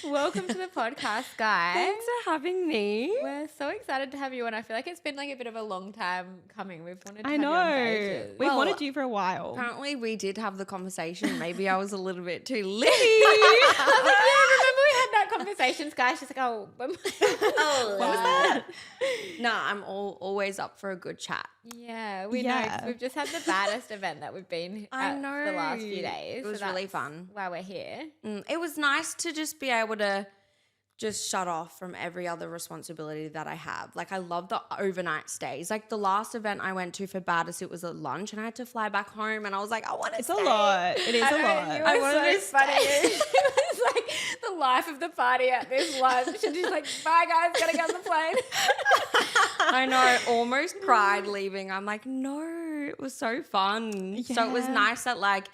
Welcome to the podcast, guys. Thanks for having me. We're so excited to have you on. I feel like it's been like a bit of a long time coming. We've wanted to I have you on for know. ages. We've Well, wanted you for a while. Apparently we did have the conversation. Maybe I was a little bit too litty. I was like, yeah, remember we had that conversation, guys? She's like, oh, What was that? No, I'm always up for a good chat. yeah, we Yeah. know. 'Cause we've just had the baddest event that we've been I at know. the last few days. It was so really that's fun. Why we're here. It was nice to just be able to just shut off from every other responsibility that I have. Like I love the overnight stays. Like the last event I went to for Baddest, it was at lunch and I had to fly back home and I was like, I want to It's stay. a lot. It is I a know, lot. you I were wanted so to funny. It was like the life of the party at this lunch. And she's like, bye guys, gotta get on the plane. I know, I almost cried leaving. I'm like, no, it was so fun. So it was Yeah. nice that like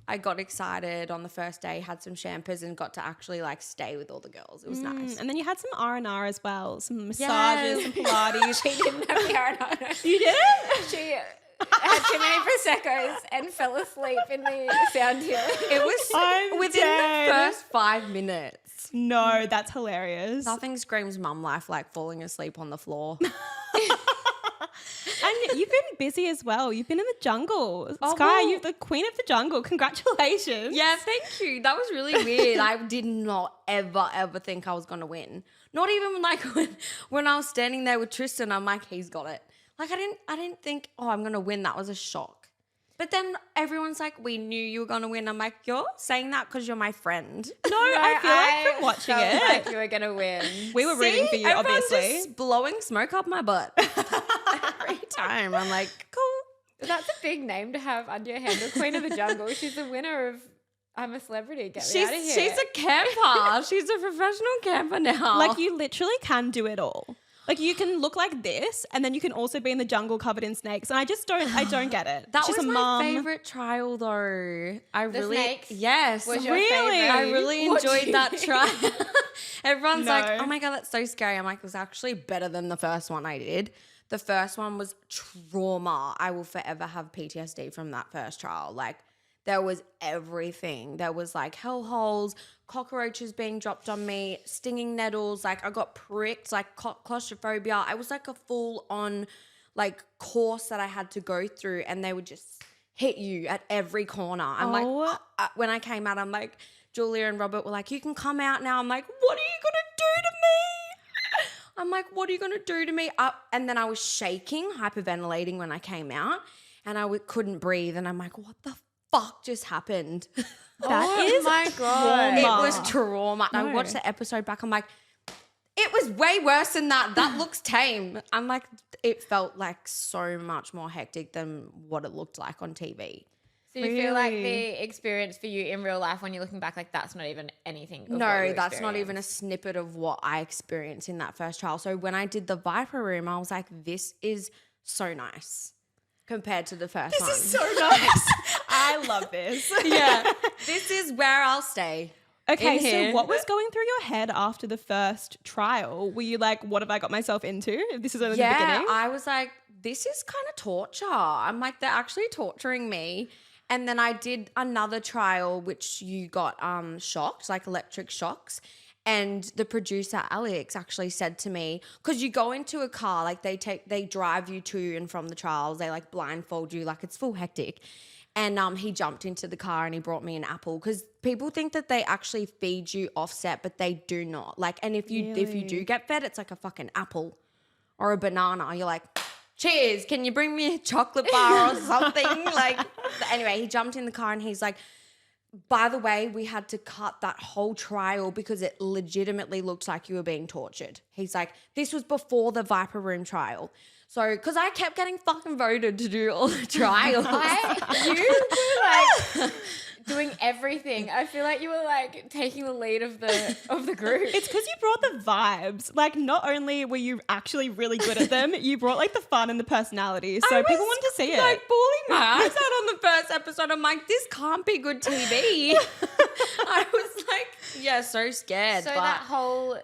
I got excited on the first day, had some champers and got to actually like stay with all the girls. It was nice. And then you had some R&R as well, some massages, Yes. some Pilates. She didn't have the R&R. You did it? She had too many Prosecco's and fell asleep in the sound healing. It was I'm within dead. the first 5 minutes. No, that's hilarious. Nothing screams mum life like falling asleep on the floor. And you've been busy as well. You've been in the jungle. Oh, Sky, well. you're the queen of the jungle. Congratulations. Yeah, thank you. That was really weird. I did not ever think I was going to win. Not even like when I was standing there with Tristan, I'm like, he's got it. Like I didn't think, oh, I'm going to win. That was a shock. But then everyone's like, we knew you were going to win. I'm like, you're saying that because you're my friend. No, I feel like from watching felt it, like you were gonna win. we were rooting for you, Everyone's obviously. just blowing smoke up my butt every time. I'm like, cool. That's a big name to have under your handle, Queen of the Jungle. She's the winner of I'm a Celebrity. Get me out of here. She's a camper. She's a professional camper now. Like you literally can do it all. Like you can look like this, and then you can also be in the jungle covered in snakes. And I don't get it. That She's was a my mum. favorite trial, though. The snakes yes, was your Really? favorite. I really What enjoyed you that think? trial. Everyone's like, No. "Oh my god, that's so scary." I'm like, "It was actually better than the first one I did." The first one was trauma. I will forever have PTSD from that first trial. Like, there was everything. There was like hellholes, cockroaches being dropped on me, stinging nettles. Like I got pricked, like claustrophobia. I was like a full on like course that I had to go through, and they would just hit you at every corner. I'm like, when I came out, I'm like, Julia and Robert were like, you can come out now. I'm like, what are you gonna do to me? I'm like, what are you gonna do to me? And then I was shaking, hyperventilating when I came out, and I couldn't breathe. And I'm like, what the fuck just happened? That Oh is my God. It trauma. was trauma. I No. watched the episode back. I'm like, it was way worse than that. That looks tame. I'm like, it felt like so much more hectic than what it looked like on TV. So you feel like Really? the experience for you in real life, when you're looking back, like that's not even anything. Of what No, you that's not even a experienced. snippet of what I experienced in that first trial. So when I did the Viper Room, I was like, this is so nice compared to the first one. This is so nice. I love this. yeah, this is where I'll stay. Okay, in here. so what was going through your head after the first trial? Were you like, what have I got myself into? If this is only the beginning. I was like, this is kind of torture. I'm like, they're actually torturing me. And then I did another trial, which you got shocked, like electric shocks. And the producer, Alex, actually said to me, because you go into a car, like they drive you to and from the trials. They like blindfold you, like it's full hectic. And he jumped into the car and he brought me an apple, because people think that they actually feed you offset, but they do not. Like, and if you do get fed, it's like a fucking apple or a banana. You're like, cheers, can you bring me a chocolate bar or something? Like, anyway, he jumped in the car and he's like, by the way, we had to cut that whole trial because it legitimately looked like you were being tortured. He's like, this was before the Viper Room trial. So, because I kept getting fucking voted to do all the trials. You were like doing everything. I feel like you were like taking the lead of the group. It's because you brought the vibes. Like, not only were you actually really good at them, you brought like the fun and the personality. So people wanted to see it. Like bawling my eyes out on the first episode. I'm like, this can't be good TV. I was like, yeah, so scared. So but that whole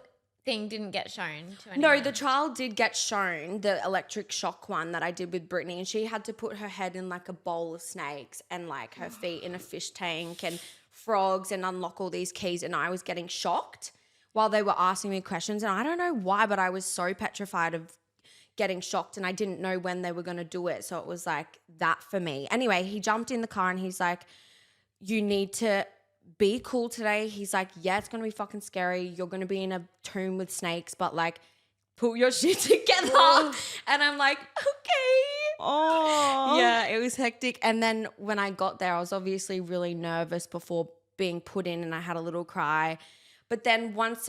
thing didn't get shown to anyone. no, the trial did get shown, the electric shock one that I did with Brittany, and she had to put her head in like a bowl of snakes and like her feet in a fish tank and frogs and unlock all these keys, and I was getting shocked. while they were asking me questions. And I don't know why, but I was so petrified of getting shocked and I didn't know when they were going to do it. So it was like that for me. Anyway, he jumped in the car and he's like, you need to be cool today. He's like, yeah, it's going to be fucking scary. You're going to be in a tomb with snakes, but like pull your shit together. And I'm like, okay. Oh. Yeah, it was hectic. And then when I got there, I was obviously really nervous before being put in and I had a little cry. But then once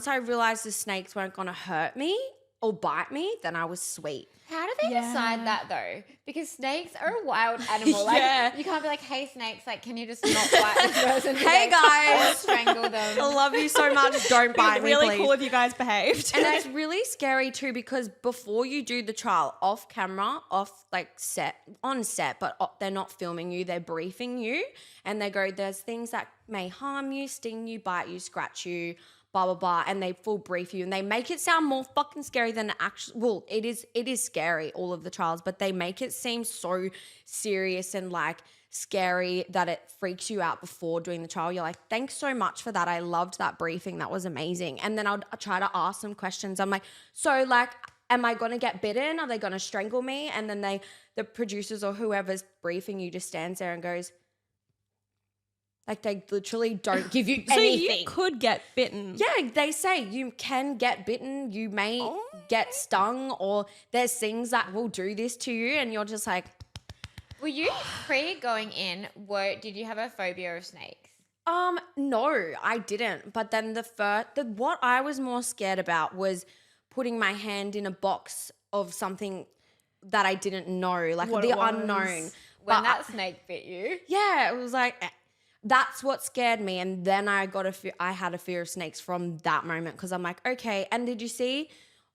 I realized the snakes weren't going to hurt me or bite me, then I was sweet. How do they decide that though? Because snakes are a wild animal. Like Yeah. you can't be like, hey snakes, like can you just not bite this person? Hey, today? guys. Or strangle them. I love you so much. Don't bite me, Really please. cool if you guys behaved. And it's really scary too because before you do the trial off camera, on set, but they're not filming you, they're briefing you and they go, there's things that may harm you, sting you, bite you, scratch you, blah, blah, blah. And they full brief you and they make it sound more fucking scary than well, it is scary, all of the trials, but they make it seem so serious and like scary that it freaks you out before doing the trial. You're like, thanks so much for that. I loved that briefing. That was amazing. And then I'll try to ask some questions. I'm like, so like, am I going to get bitten? Are they going to strangle me? And then the producers or whoever's briefing you just stands there and goes, like they literally don't give you So anything. you could get bitten. Yeah, they say you can get bitten, you may get stung, or there's things that will do this to you, and you're just like, Were you going in? Did you have a phobia of snakes? no, I didn't. But then what I was more scared about was putting my hand in a box of something that I didn't know, like What the it was. unknown. When that snake bit you? Yeah, it was like that's what scared me, and then I had a fear of snakes from that moment because I'm like, okay. And did you see?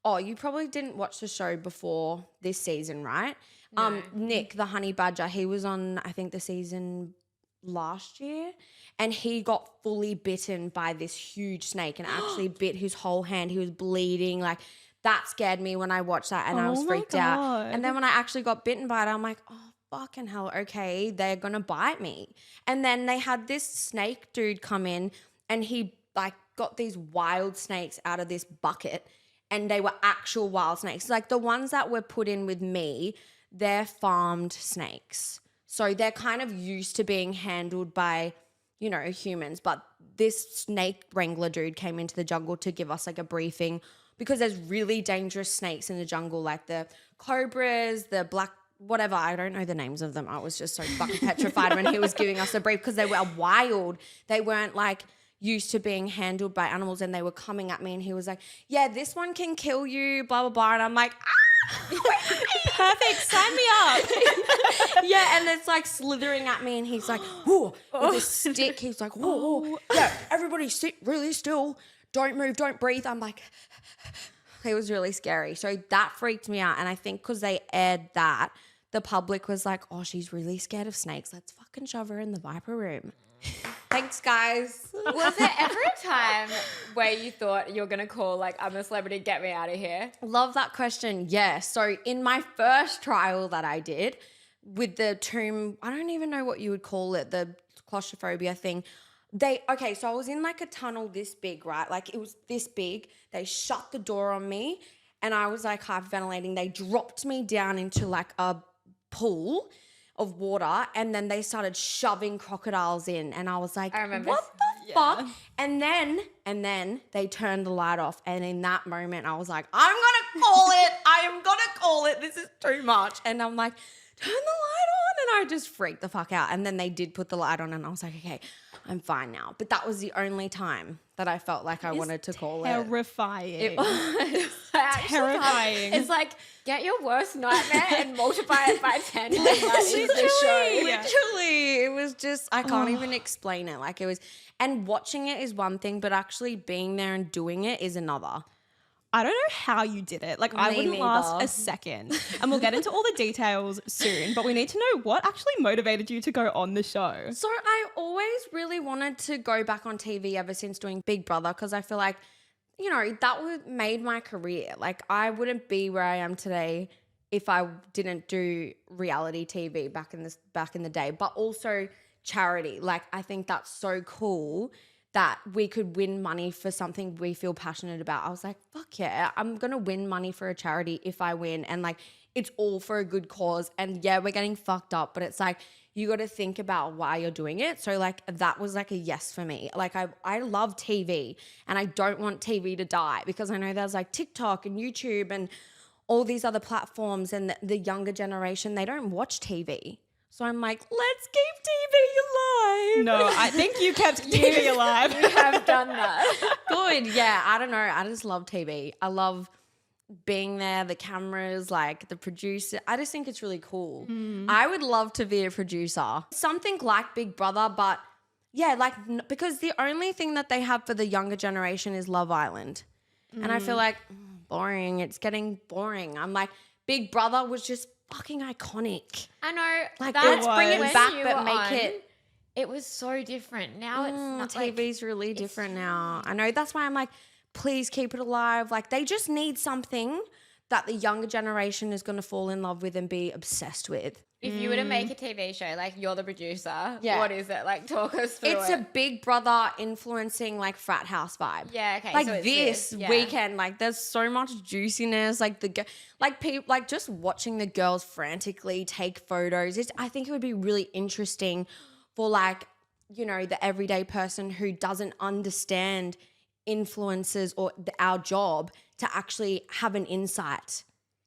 Oh, you probably didn't watch the show before this season, right? No. Nick, the honey badger, he was on I think the season last year, and he got fully bitten by this huge snake and actually bit his whole hand. He was bleeding, like. That scared me when I watched that and I was Oh my freaked out. God. And then when I actually got bitten by it, I'm like, oh, fucking hell, okay, they're going to bite me. And then they had this snake dude come in and he like got these wild snakes out of this bucket and they were actual wild snakes. Like the ones that were put in with me, they're farmed snakes. So they're kind of used to being handled by, humans. But this snake wrangler dude came into the jungle to give us like a briefing because there's really dangerous snakes in the jungle, like the cobras, the black, whatever. I don't know the names of them. I was just so fucking petrified when he was giving us a brief because they were wild. They weren't like used to being handled by animals and they were coming at me and he was like, yeah, this one can kill you, blah, blah, blah. And I'm like, Perfect. Sign me up. yeah, and it's like slithering at me and he's like, whoa, with a stick. He's like, whoa, yeah, everybody sit really still. Don't move, don't breathe. I'm like, it was really scary. So that freaked me out. And I think because they aired that, the public was like, oh, she's really scared of snakes. Let's fucking shove her in the Viper room. Thanks, guys. Was there ever a time where you thought you're going to call like, I'm a celebrity, get me out of here? Love that question. Yeah. So in my first trial that I did with the tomb, I don't even know what you would call it, the claustrophobia thing. So I was in like a tunnel this big, right? Like it was this big. They shut the door on me and I was like hyperventilating. They dropped me down into like a pool of water and then they started shoving crocodiles in and I was like, I remember. what the fuck? And then they turned the light off and in that moment I was like, I'm going to call it. I am going to call it. This is too much. And I'm like, turn the light on. And I just freaked the fuck out. And then they did put the light on and I was like, okay, I'm fine now. But that was the only time that I felt like I wanted to call it. Terrifying. It was. Terrifying. It's like, get your worst nightmare and multiply it by 10. And that is the show. Literally, it was just, I can't even explain it. Like it was, and watching it is one thing, but actually being there and doing it is another. I don't know how you did it. Like, I Me wouldn't last neither. a second. And we'll get into all the details soon, but we need to know what actually motivated you to go on the show. So I always really wanted to go back on TV ever since doing Big Brother because I feel like, that made my career. Like I wouldn't be where I am today if I didn't do reality TV back in the day, but also charity. Like I think that's so cool that we could win money for something we feel passionate about. I was like, fuck yeah, I'm going to win money for a charity if I win. And like, it's all for a good cause. And yeah, we're getting fucked up, but it's like, you got to think about why you're doing it. So like, that was like a yes for me. Like I love TV and I don't want TV to die, because I know there's like TikTok and YouTube and all these other platforms, and the younger generation, they don't watch TV. So I'm like, let's keep TV alive. No, I think you kept TV alive. You have done that. Good. Yeah. I don't know. I just love TV. I love being there, the cameras, like the producer. I just think it's really cool. I would love to be a producer. Something like Big Brother, but yeah, like because the only thing that they have for the younger generation is Love Island. And I feel like boring. It's getting boring. I'm like, Big Brother was just fucking iconic. I know. Like, that let's bring it when back, you but were make on, it. It was so different. Now it's not TV's really different now. I know. That's why I'm like, please keep it alive. Like, they just need something that the younger generation is going to fall in love with and be obsessed with. If you were to make a TV show, like you're the producer, Yeah. what is it? Like, talk us through It's it. a Big Brother influencing like frat house vibe. Yeah, okay. Like so it's this yeah. weekend, like there's so much juiciness. Like people, like just watching the girls frantically take photos. I think it would be really interesting for like, you know, the everyday person who doesn't understand influencers or our job to actually have an insight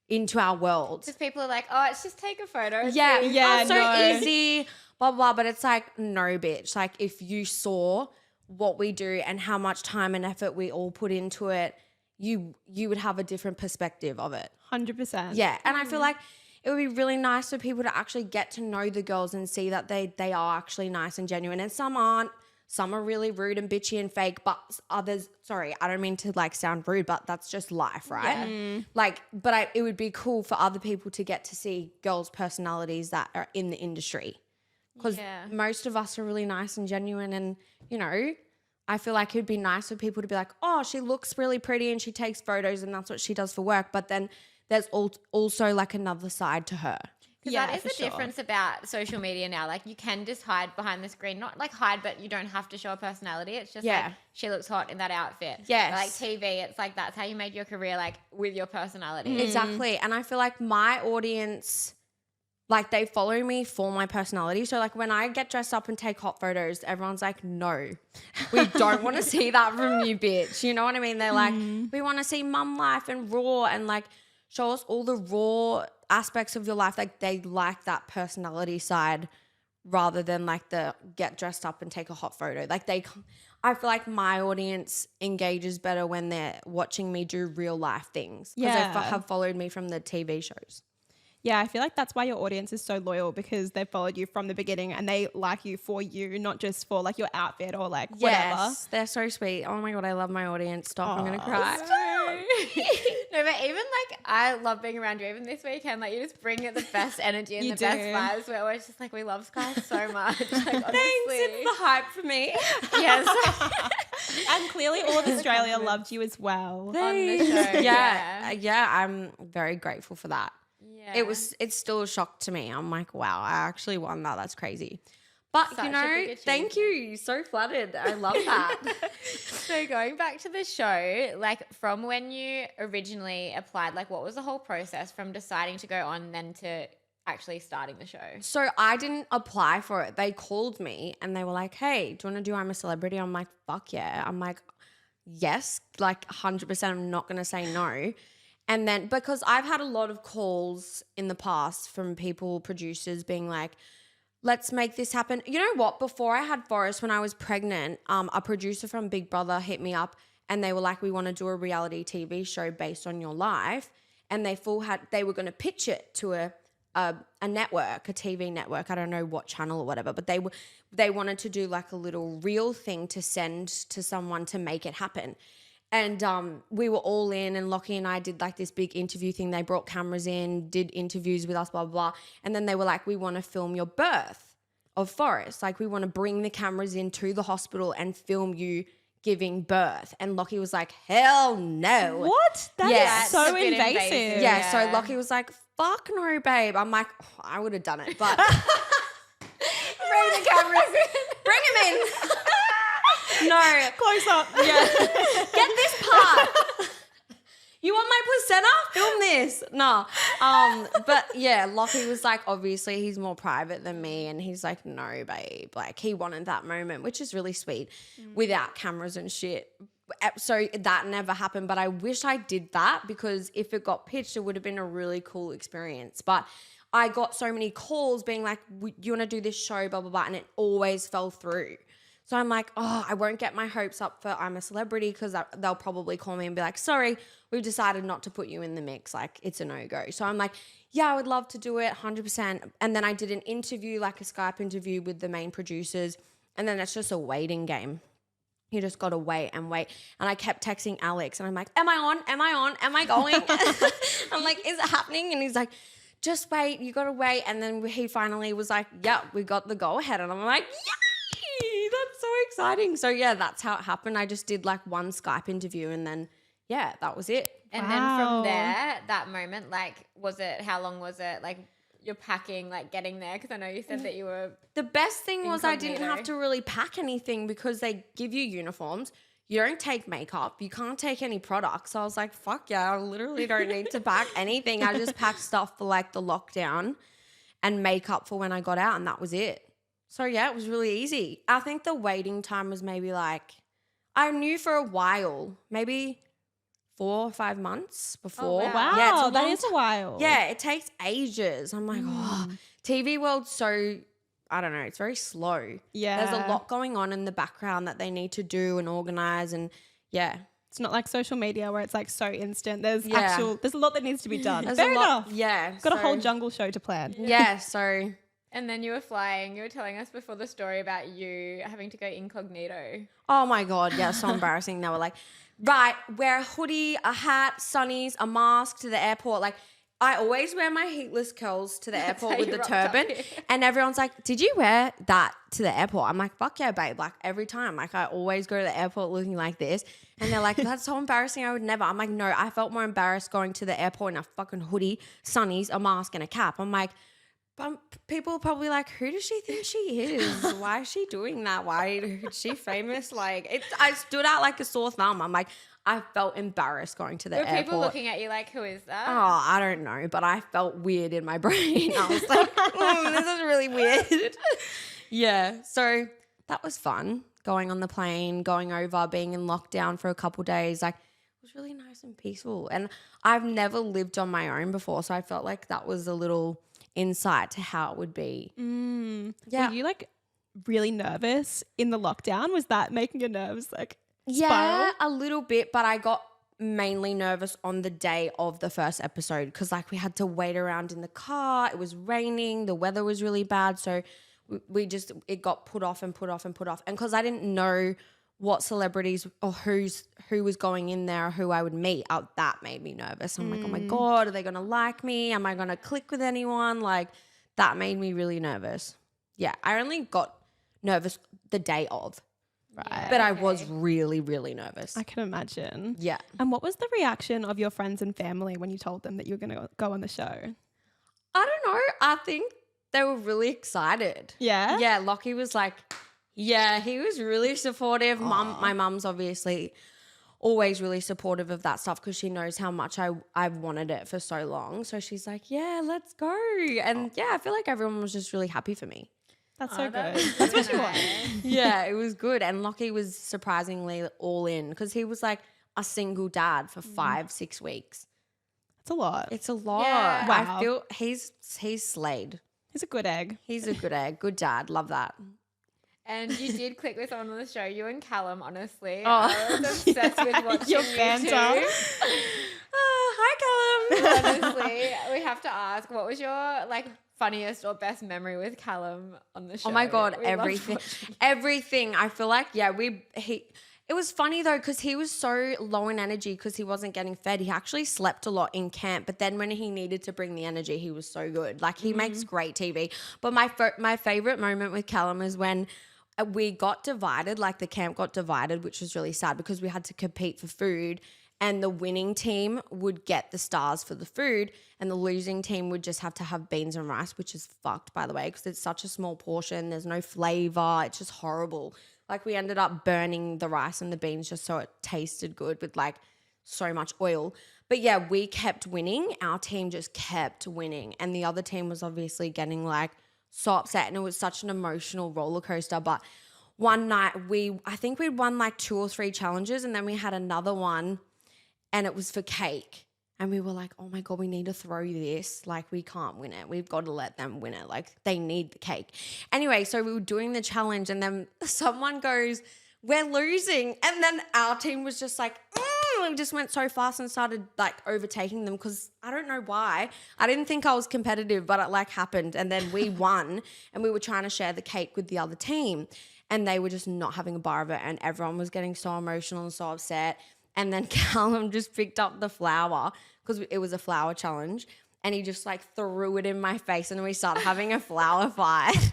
into our world. Because people are like, oh, it's just take a photo. Yeah, see? Yeah, oh, so no. easy, blah, blah, but it's like, no, bitch. Like, if you saw what we do and how much time and effort we all put into it, you would have a different perspective of it. 100%. Yeah, and I feel like it would be really nice for people to actually get to know the girls and see that they are actually nice and genuine, and some aren't. Some are really rude and bitchy and fake, but others, sorry, I don't mean to like sound rude, but that's just life, right? Yeah. Like, but it would be cool for other people to get to see girls' personalities that are in the industry. Because Yeah. most of us are really nice and genuine, and, you know, I feel like it'd be nice for people to be like, oh, she looks really pretty and she takes photos and that's what she does for work. But then there's also like another side to her. Because Yeah, that is for the sure. difference about social media now. Like, you can just hide behind the screen. Not like hide, but you don't have to show a personality. It's just Yeah. like, she looks hot in that outfit. Yes. But like TV, it's like that's how you made your career, like with your personality. Exactly. And I feel like my audience, like they follow me for my personality. So like when I get dressed up and take hot photos, everyone's like, no, we don't want to see that from you, bitch. You know what I mean? They're like, we want to see mum life and raw and like show us all the raw aspects of your life. Like they like that personality side rather than like the get dressed up and take a hot photo. Like I feel like my audience engages better when they're watching me do real life things. Because they Yeah. have followed me from the TV shows. Yeah, I feel like that's why your audience is so loyal, because they've followed you from the beginning and they like you for you, not just for like your outfit or like whatever. Yes, they're so sweet. Oh my God, I love my audience. Stop, I'm going to cry. No, but even like I love being around you. Even this weekend, like you just bring the best energy and You the best do. vibes. We're always just like, we love Sky so much. Like, honestly. Thanks, it's the hype for me. yes. And clearly all of Australia loved you as well. On the show. Yeah, I'm very grateful for that. Yeah. It's still a shock to me. I'm like, wow, I actually won that. That's crazy. But Such you a know, big thank you. So flattered. I love that. So going back to the show, like from when you originally applied, like what was the whole process from deciding to go on then to actually starting the show? So I didn't apply for it. They called me and they were like, hey, do you want to do I'm a Celebrity? I'm like, fuck yeah. I'm like, yes, like 100%. I'm not going to say no. And then because I've had a lot of calls in the past from people, producers being like, let's make this happen. You know what? Before I had Forrest, when I was pregnant, a producer from Big Brother hit me up and they were like, we want to do a reality TV show based on your life. And they were going to pitch it to a network, a TV network. I don't know what channel or whatever, but they wanted to do like a little reel thing to send to someone to make it happen. And we were all in, and Lockie and I did like this big interview thing. They brought cameras in, did interviews with us, blah, blah, blah. And then they were like, we want to film your birth of Forrest. Like, we want to bring the cameras into the hospital and film you giving birth. And Lockie was like, hell no. What? That is Yeah. so That's a bit invasive. invasive. Yeah, so Yeah. Lockie was like, fuck no, babe. I'm like, oh, I would have done it, but Bring the cameras in. bring him in. No. Close up. Yeah. Get this part. You want my placenta? Film this. No. But yeah, Lockie was like, obviously he's more private than me. And he's like, no, babe. Like he wanted that moment, which is really sweet without cameras and shit. So that never happened. But I wish I did that because if it got pitched, it would have been a really cool experience. But I got so many calls being like, you want to do this show, blah, blah, blah. And it always fell through. So I'm like, oh, I won't get my hopes up for I'm a Celebrity because they'll probably call me and be like, sorry, we've decided not to put you in the mix. Like, it's a no-go. So I'm like, yeah, I would love to do it 100%. And then I did an interview, like a Skype interview with the main producers. And then it's just a waiting game. You just got to wait and wait. And I kept texting Alex and I'm like, am I on? Am I on? Am I going? I'm like, is it happening? And he's like, just wait. You got to wait. And then he finally was like, yeah, we got the go ahead. And I'm like, yay, that's so exciting. So yeah, that's how it happened. I just did like one Skype interview and then, yeah, that was it. And then from there, that moment, like, how long was it? Like, you're packing, like, getting there? Because I know you said that you were The best thing was I didn't incognito. have to really pack anything because they give you uniforms. You don't take makeup. You can't take any products. So I was like, fuck yeah, I literally don't need to pack anything. I just packed stuff for like the lockdown and makeup for when I got out and that was it. So yeah, it was really easy. I think the waiting time was maybe like, I knew for a while, maybe 4 or 5 months before. wow. Wow, Yeah, it's a that long is a while. Yeah, it takes ages. I'm like, oh, TV world's so, I don't know, it's very slow. Yeah. There's a lot going on in the background that they need to do and organize and yeah. It's not like social media where it's like so instant. There's Yeah. there's a lot that needs to be done. There's Fair a lot. enough. Yeah. Got a so- whole jungle show to plan. Yeah, so And then you were flying. You were telling us before the story about you having to go incognito. oh my God, yeah, so embarrassing. They were like, right, wear a hoodie, a hat, sunnies, a mask to the airport. Like, I always wear my heatless curls to the airport how with you the rocked up turban. here. And everyone's like, did you wear that to the airport? I'm like, fuck yeah, babe. Like, every time. Like, I always go to the airport looking like this. And they're like, that's so embarrassing. I would never. I'm like, no, I felt more embarrassed going to the airport in a fucking hoodie, sunnies, a mask, and a cap. I'm like, people are probably like, who does she think she is? Why is she doing that? Why is she famous? Like, I stood out like a sore thumb. I'm like, I felt embarrassed going to the Were airport. people looking at you like, who is that? Oh, I don't know, but I felt weird in my brain. I was like, this is really weird. Yeah, so that was fun, going on the plane, going over, being in lockdown for a couple days. Like, it was really nice and peaceful. And I've never lived on my own before, so I felt like that was a little insight to how it would be. Yeah. Were you like really nervous in the lockdown? Was that making you nervous? Like, Yeah, a little bit, but I got mainly nervous on the day of the first episode because like we had to wait around in the car. It was raining. The weather was really bad. So it got put off and put off and put off. And because I didn't know what celebrities or who was going in there or who I would meet, that made me nervous. I'm like, oh my God, are they going to like me? Am I going to click with anyone? Like that made me really nervous. Yeah, I only got nervous the day of. Right. But I was really, really nervous. I can imagine. Yeah. And what was the reaction of your friends and family when you told them that you were going to go on the show? I don't know. I think they were really excited. Yeah? Yeah. Lockie was like, yeah, he was really supportive. My mum's obviously always really supportive of that stuff because she knows how much I've wanted it for so long. So she's like, yeah, let's go. And yeah, I feel like everyone was just really happy for me. That's so good. That's That's what so you want. nice. Yeah, it was good. And Lockie was surprisingly all in because he was like a single dad for 5-6 weeks. It's a lot. It's a lot. Yeah. Wow. I feel he's slayed. He's a good egg. He's a good egg, good dad. Love that. And you did click with someone on the show, you and Callum, honestly. Oh. I was obsessed with watching Your you banter. two. Hi, Callum. Honestly, we have to ask, what was your like funniest or best memory with Callum on the show? Oh my God, We loved everything. watching- Everything. I feel like, yeah, it was funny though because he was so low in energy because he wasn't getting fed. He actually slept a lot in camp, but then when he needed to bring the energy, he was so good. Like he makes great TV. But my favorite moment with Callum is when we got divided, like the camp got divided, which was really sad because we had to compete for food and the winning team would get the stars for the food and the losing team would just have to have beans and rice, which is fucked, by the way, because it's such a small portion. There's no flavor. It's just horrible. Like we ended up burning the rice and the beans just so it tasted good with like so much oil. But yeah, we kept winning. Our team just kept winning. And the other team was obviously getting like so upset, and it was such an emotional roller coaster. But one night I think we'd won like 2 or 3 challenges, and then we had another one and it was for cake. And we were like, oh my God, we need to throw this. Like, we can't win it. We've got to let them win it. Like, they need the cake. Anyway, so we were doing the challenge, and then someone goes, we're losing. And then our team was just like, we just went so fast and started like overtaking them, because I don't know why. I didn't think I was competitive, but it like happened. And then we won, and we were trying to share the cake with the other team, and they were just not having a bar of it. And everyone was getting so emotional and so upset. And then Callum just picked up the flour, because it was a flour challenge, and he just like threw it in my face, and we started having a flour fight.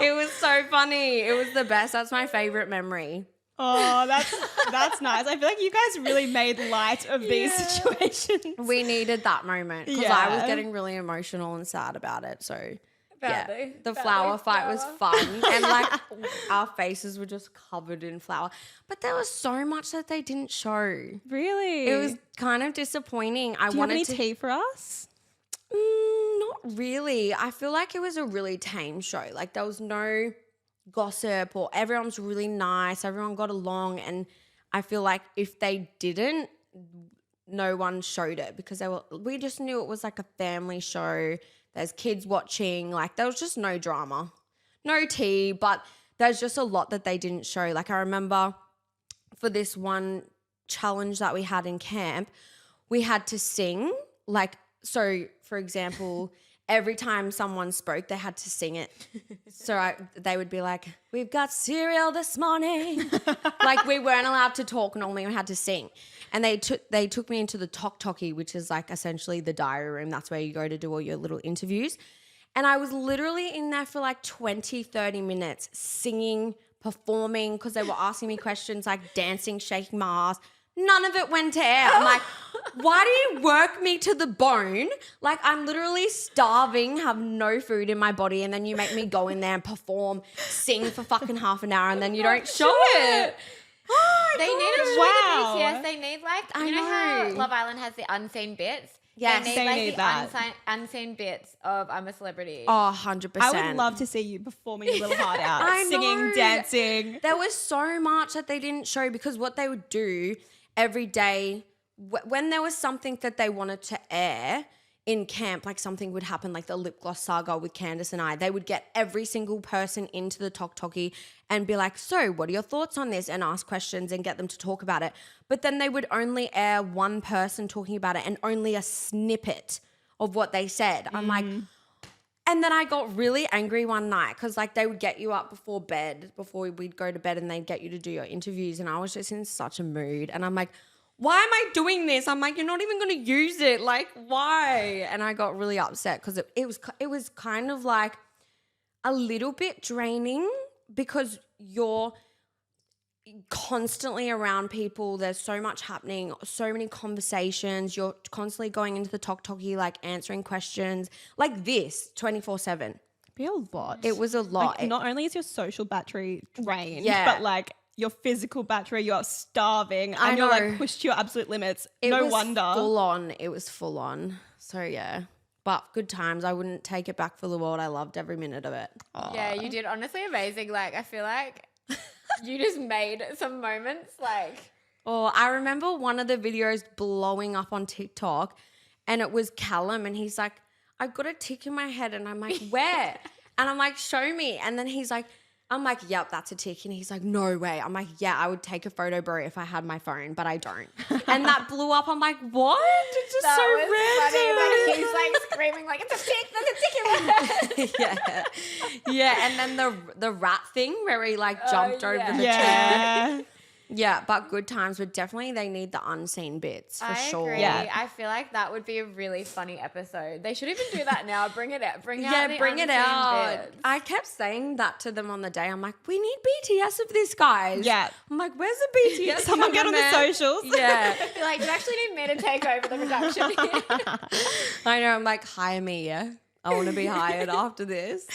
It was so funny. It was the best. That's my favorite memory. Oh, that's nice. I feel like you guys really made light of these situations. We needed that moment, because I was getting really emotional and sad about it. So the flour fight was fun, and like our faces were just covered in flour. But there was so much that they didn't show. Really? It was kind of disappointing. Do you have any tea for us? Not really. I feel like it was a really tame show. Like there was no gossip, or everyone was really nice. Everyone got along, and I feel like if they didn't, no one showed it, because we just knew it was like a family show. There's kids watching. Like there was just no drama, no tea, but there's just a lot that they didn't show. Like I remember for this one challenge that we had in camp, we had to sing. Like, so for example, every time someone spoke, they had to sing it. So they would be like, we've got cereal this morning. Like we weren't allowed to talk normally, we had to sing. And they took me into the tok-toki, which is like essentially the diary room. That's where you go to do all your little interviews. And I was literally in there for like 20, 30 minutes singing, performing, because they were asking me questions like dancing, shaking my ass. None of it went to air. I'm like, why do you work me to the bone? Like I'm literally starving, have no food in my body, and then you make me go in there and perform, sing for fucking half an hour, and then you don't show it. They need to show the BTS. They need like, you know how Love Island has the unseen bits? Yes, they need like the unseen bits of I'm a Celebrity. Oh, 100%. I would love to see you performing your little heart out, singing, dancing. There was so much that they didn't show, because what they would do every day, when there was something that they wanted to air in camp, like something would happen, like the lip gloss saga with Candace and I, they would get every single person into the tok-toki and be like, so what are your thoughts on this? And ask questions and get them to talk about it. But then they would only air one person talking about it and only a snippet of what they said. I'm like, and then I got really angry one night, because like they would get you up before we'd go to bed, and they'd get you to do your interviews. And I was just in such a mood, and I'm like, why am I doing this? I'm like, you're not even going to use it. Like, why? And I got really upset, because it was kind of like a little bit draining, because you're constantly around people. There's so much happening, so many conversations. You're constantly going into the tok-toki, like answering questions like this 24/7. Be a lot. It was a lot. Like, not only is your social battery drained, but like your physical battery, you're starving, and you're like pushed to your absolute limits. No wonder. It was full on. So yeah. But good times. I wouldn't take it back for the world. I loved every minute of it. Yeah, you did honestly amazing. Like I feel like you just made some moments like. Oh, I remember one of the videos blowing up on TikTok, and it was Callum, and he's like, I've got a tick in my head, and I'm like, where? And I'm like, show me. And then he's like, I'm like, yep, that's a tick. And he's like, no way. I'm like, yeah, I would take a photo, bro, if I had my phone, but I don't. And that blew up. I'm like, what? It's just that so was random. Funny, but he's like screaming like, it's a tick, there's a tick in my head. Yeah. And then the rat thing where he like jumped over the tree. Yeah, but good times, but definitely they need the unseen bits for sure. Agree. Yeah, I feel like that would be a really funny episode. They should even do that now. Bring it out. Bring out the unseen bits. I kept saying that to them on the day. I'm like, we need BTS of this, guys. Yeah. I'm like, where's the BTS? Someone get on the socials. Yeah. You're like, you actually need me to take over the production here. I know. I'm like, hire me, yeah. I want to be hired after this.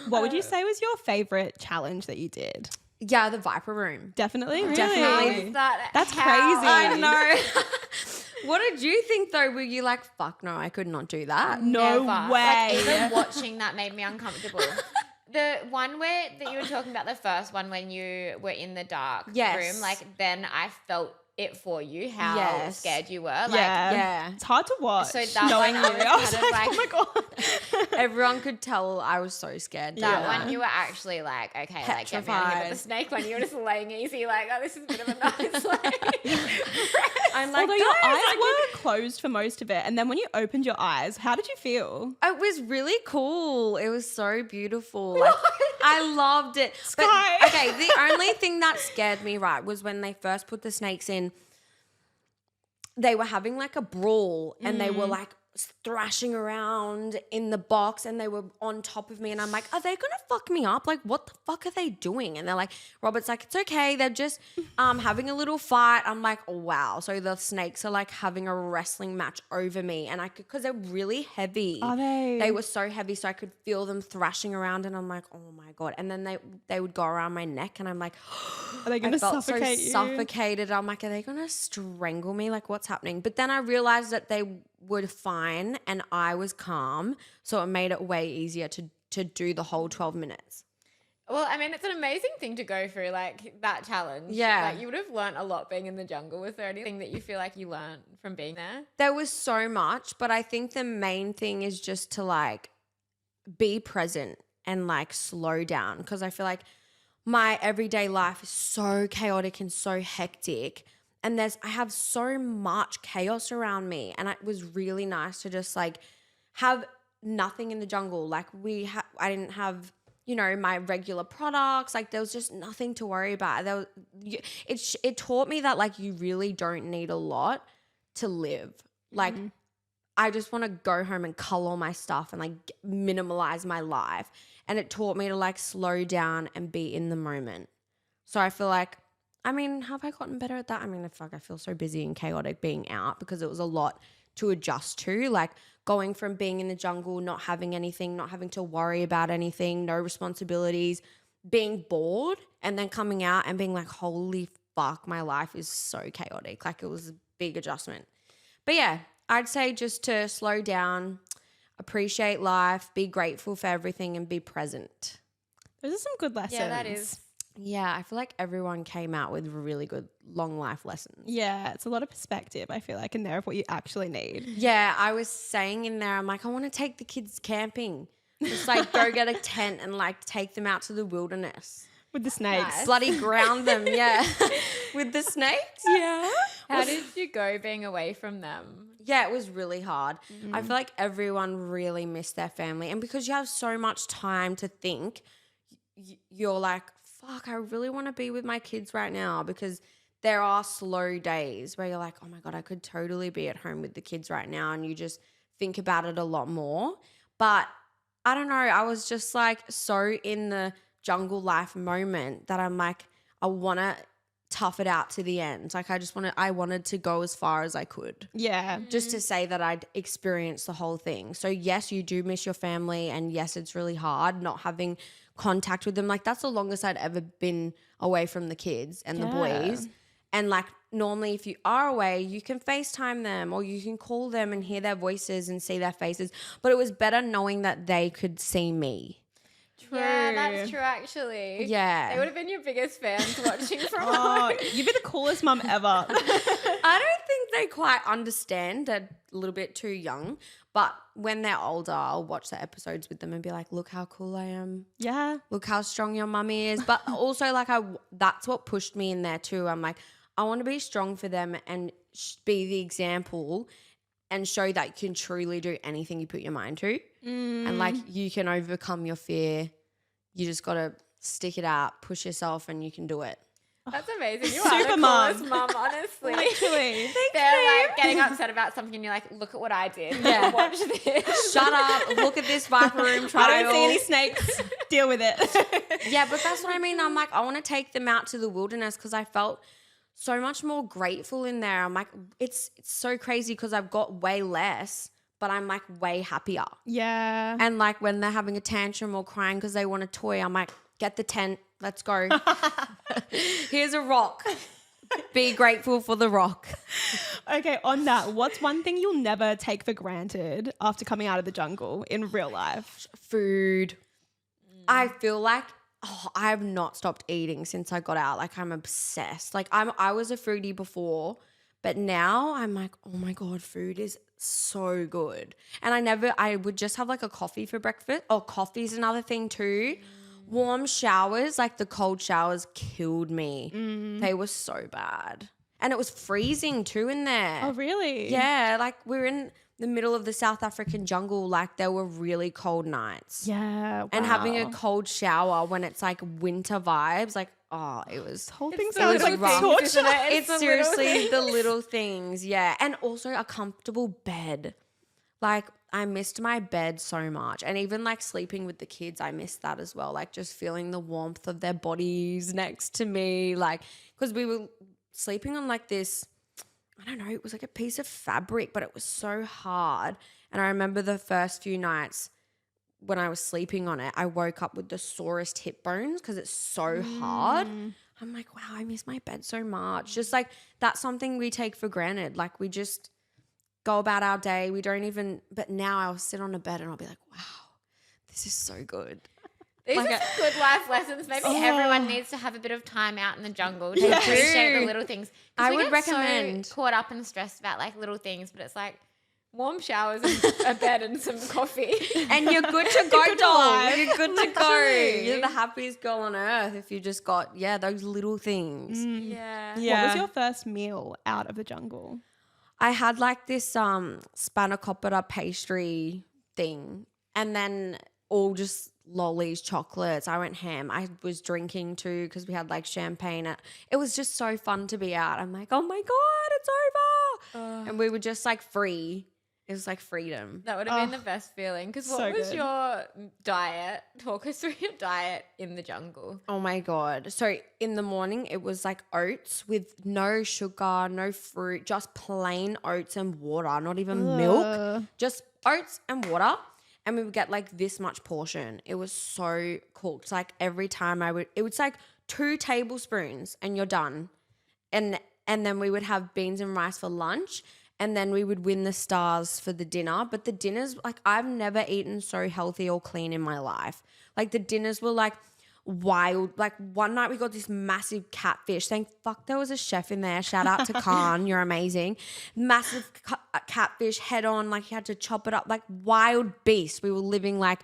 What would you say was your favorite challenge that you did? Yeah, the Viper Room. Definitely, really? Definitely. That's How? crazy. I know. What did you think though? Were you like, fuck no, I could not do that? No Never. way. Like, even watching that made me uncomfortable. The one that you were talking about, the first one when you were in the dark Yes. room, like then I felt it for you, how Yes. scared you were. Like, Yeah. It's hard to watch. So that knowing one, you. I was kind of oh my God. Everyone could tell I was so scared. that one you were actually like, okay, like get me out of here. But the snake one, you were just laying easy, like, oh, this is a bit of a nice I'm like, Although your guys, eyes were closed for most of it, and then when you opened your eyes, how did you feel? it was really cool. It was so beautiful. Like, I loved it. But, Sky. okay, the only thing that scared me, right, was when they first put the snakes in, they were having like a brawl and they were like thrashing around in the box and they were on top of me and I'm like, are they gonna fuck me up? Like, what the fuck are they doing? And they're like, Robert's like, it's okay, they're just having a little fight. I'm like, oh, wow. So the snakes are like having a wrestling match over me and I could, because they're really heavy. Are they? They were so heavy so I could feel them thrashing around and I'm like, oh my God. And then they would go around my neck and I'm like, Are they going I to felt suffocate so you? suffocated. I'm like, are they going to strangle me? Like, what's happening? But then I realized that they were fine and I was calm. So it made it way easier to do the whole 12 minutes. Well, I mean, it's an amazing thing to go through, like that challenge. Yeah. Like you would have learnt a lot being in the jungle. Was there anything that you feel like you learnt from being there? There was so much, but I think the main thing is just to like be present and like slow down because I feel like my everyday life is so chaotic and so hectic and I have so much chaos around me and it was really nice to just like have nothing in the jungle. Like I didn't have, you know, my regular products. Like there was just nothing to worry about. It taught me that like you really don't need a lot to live. Like I just want to go home and cull all my stuff and like minimalize my life. And it taught me to like slow down and be in the moment. So I feel like, I mean, have I gotten better at that? I mean, fuck, I feel so busy and chaotic being out because it was a lot to adjust to. Like going from being in the jungle, not having anything, not having to worry about anything, no responsibilities, being bored, and then coming out and being like, holy fuck, my life is so chaotic. Like it was a big adjustment. But yeah, I'd say just to slow down, appreciate life, be grateful for everything and be present. Those are some good lessons. Yeah, that is. Yeah, I feel like everyone came out with really good long life lessons. Yeah, it's a lot of perspective, I feel like, in there of what you actually need. Yeah, I was saying in there, I'm like, I want to take the kids camping. Just like go get a tent and like take them out to the wilderness. With the snakes. Nice. Bloody ground them, yeah. With the snakes, yeah. How did you go being away from them? Yeah, it was really hard. I feel like everyone really missed their family. And because you have so much time to think, you're like, fuck, I really want to be with my kids right now because there are slow days where you're like, oh my God, I could totally be at home with the kids right now. And you just think about it a lot more. But I don't know, I was just like so in the jungle life moment that I'm like, I want to tough it out to the end. Like I wanted to go as far as I could. Yeah. Just to say that I'd experienced the whole thing. So yes, you do miss your family and yes, it's really hard not having contact with them. Like that's the longest I'd ever been away from the kids and the boys. And like normally if you are away, you can FaceTime them or you can call them and hear their voices and see their faces. But it was better knowing that they could see me. True. Yeah, that's true actually. Yeah. They would have been your biggest fans watching from Oh, home. you'd be the coolest mum ever. I don't think they quite understand. They're a little bit too young. But when they're older, I'll watch the episodes with them and be like, look how cool I am. Yeah. Look how strong your mummy is. But also like that's what pushed me in there too. I'm like, I want to be strong for them and be the example and show that you can truly do anything you put your mind to. And like you can overcome your fear. You just got to stick it out, push yourself and you can do it. That's amazing. You Super are the mum. coolest mum, honestly. Literally. They're like getting upset about something and you're like, look at what I did. Yeah. Watch this. Shut up. Look at this Viper Room trial. I don't see any snakes. Deal with it. Yeah, but that's what I mean. I'm like, I want to take them out to the wilderness because I felt so much more grateful in there. I'm like, it's so crazy because I've got way less, but I'm like way happier. Yeah. And like when they're having a tantrum or crying because they want a toy, I'm like, get the tent, let's go. Here's a rock. Be grateful for the rock. Okay, on that, what's one thing you'll never take for granted after coming out of the jungle in real life? Food. I feel like I have not stopped eating since I got out. Like I'm obsessed. Like I was a foodie before, but now I'm like, oh my God, food is so good. And I would just have like a coffee for breakfast. Oh, coffee's another thing too. Warm showers, like the cold showers killed me. They were so bad. And it was freezing too in there. Oh, really? Yeah, like we're in the middle of the South African jungle. Like there were really cold nights. Yeah. Wow. And having a cold shower when it's like winter vibes, like, oh, it was. whole thing the sounds little like things, torture. isn't it? It's the seriously little the little things, yeah. And also a comfortable bed. Like I missed my bed so much. And even like sleeping with the kids, I missed that as well. Like just feeling the warmth of their bodies next to me. Like, because we were sleeping on like this, I don't know, it was like a piece of fabric, but it was so hard. And I remember the first few nights when I was sleeping on it, I woke up with the sorest hip bones because it's so hard. I'm like, wow, I miss my bed so much. Just like that's something we take for granted. Like we just go about our day. We don't even, but now I'll sit on a bed and I'll be like, wow, this is so good. These Like are some good life lessons. Maybe everyone needs to have a bit of time out in the jungle to appreciate the little things. 'Cause I we would get recommend. so caught up and stressed about like little things, but it's like warm showers and a bed and some coffee. And you're good to go, Good doll. life. You're good to go. Literally. You're the happiest girl on earth if you just got, those little things. Yeah. What was your first meal out of the jungle? I had like this spanakopita pastry thing and then all just lollies, chocolates. I went ham. I was drinking too because we had like champagne. It was just so fun to be out. I'm like, oh my God, it's over. And we were just like free. It was like freedom. That would have been the best feeling. Because what so was good. your diet? Talk us through your diet in the jungle. Oh my God. So in the morning, it was like oats with no sugar, no fruit, just plain oats and water, not even milk, just oats and water. And we would get like this much portion. It was so cooked. Like every time it was like 2 tablespoons and you're done. And then we would have beans and rice for lunch. And then we would win the stars for the dinner. But the dinners, like I've never eaten so healthy or clean in my life. Like the dinners were like wild. Like one night we got this massive catfish. Thank fuck there was a chef in there. Shout out to Khan. You're amazing. Massive catfish head on. Like you had to chop it up. Like wild beast. We were living like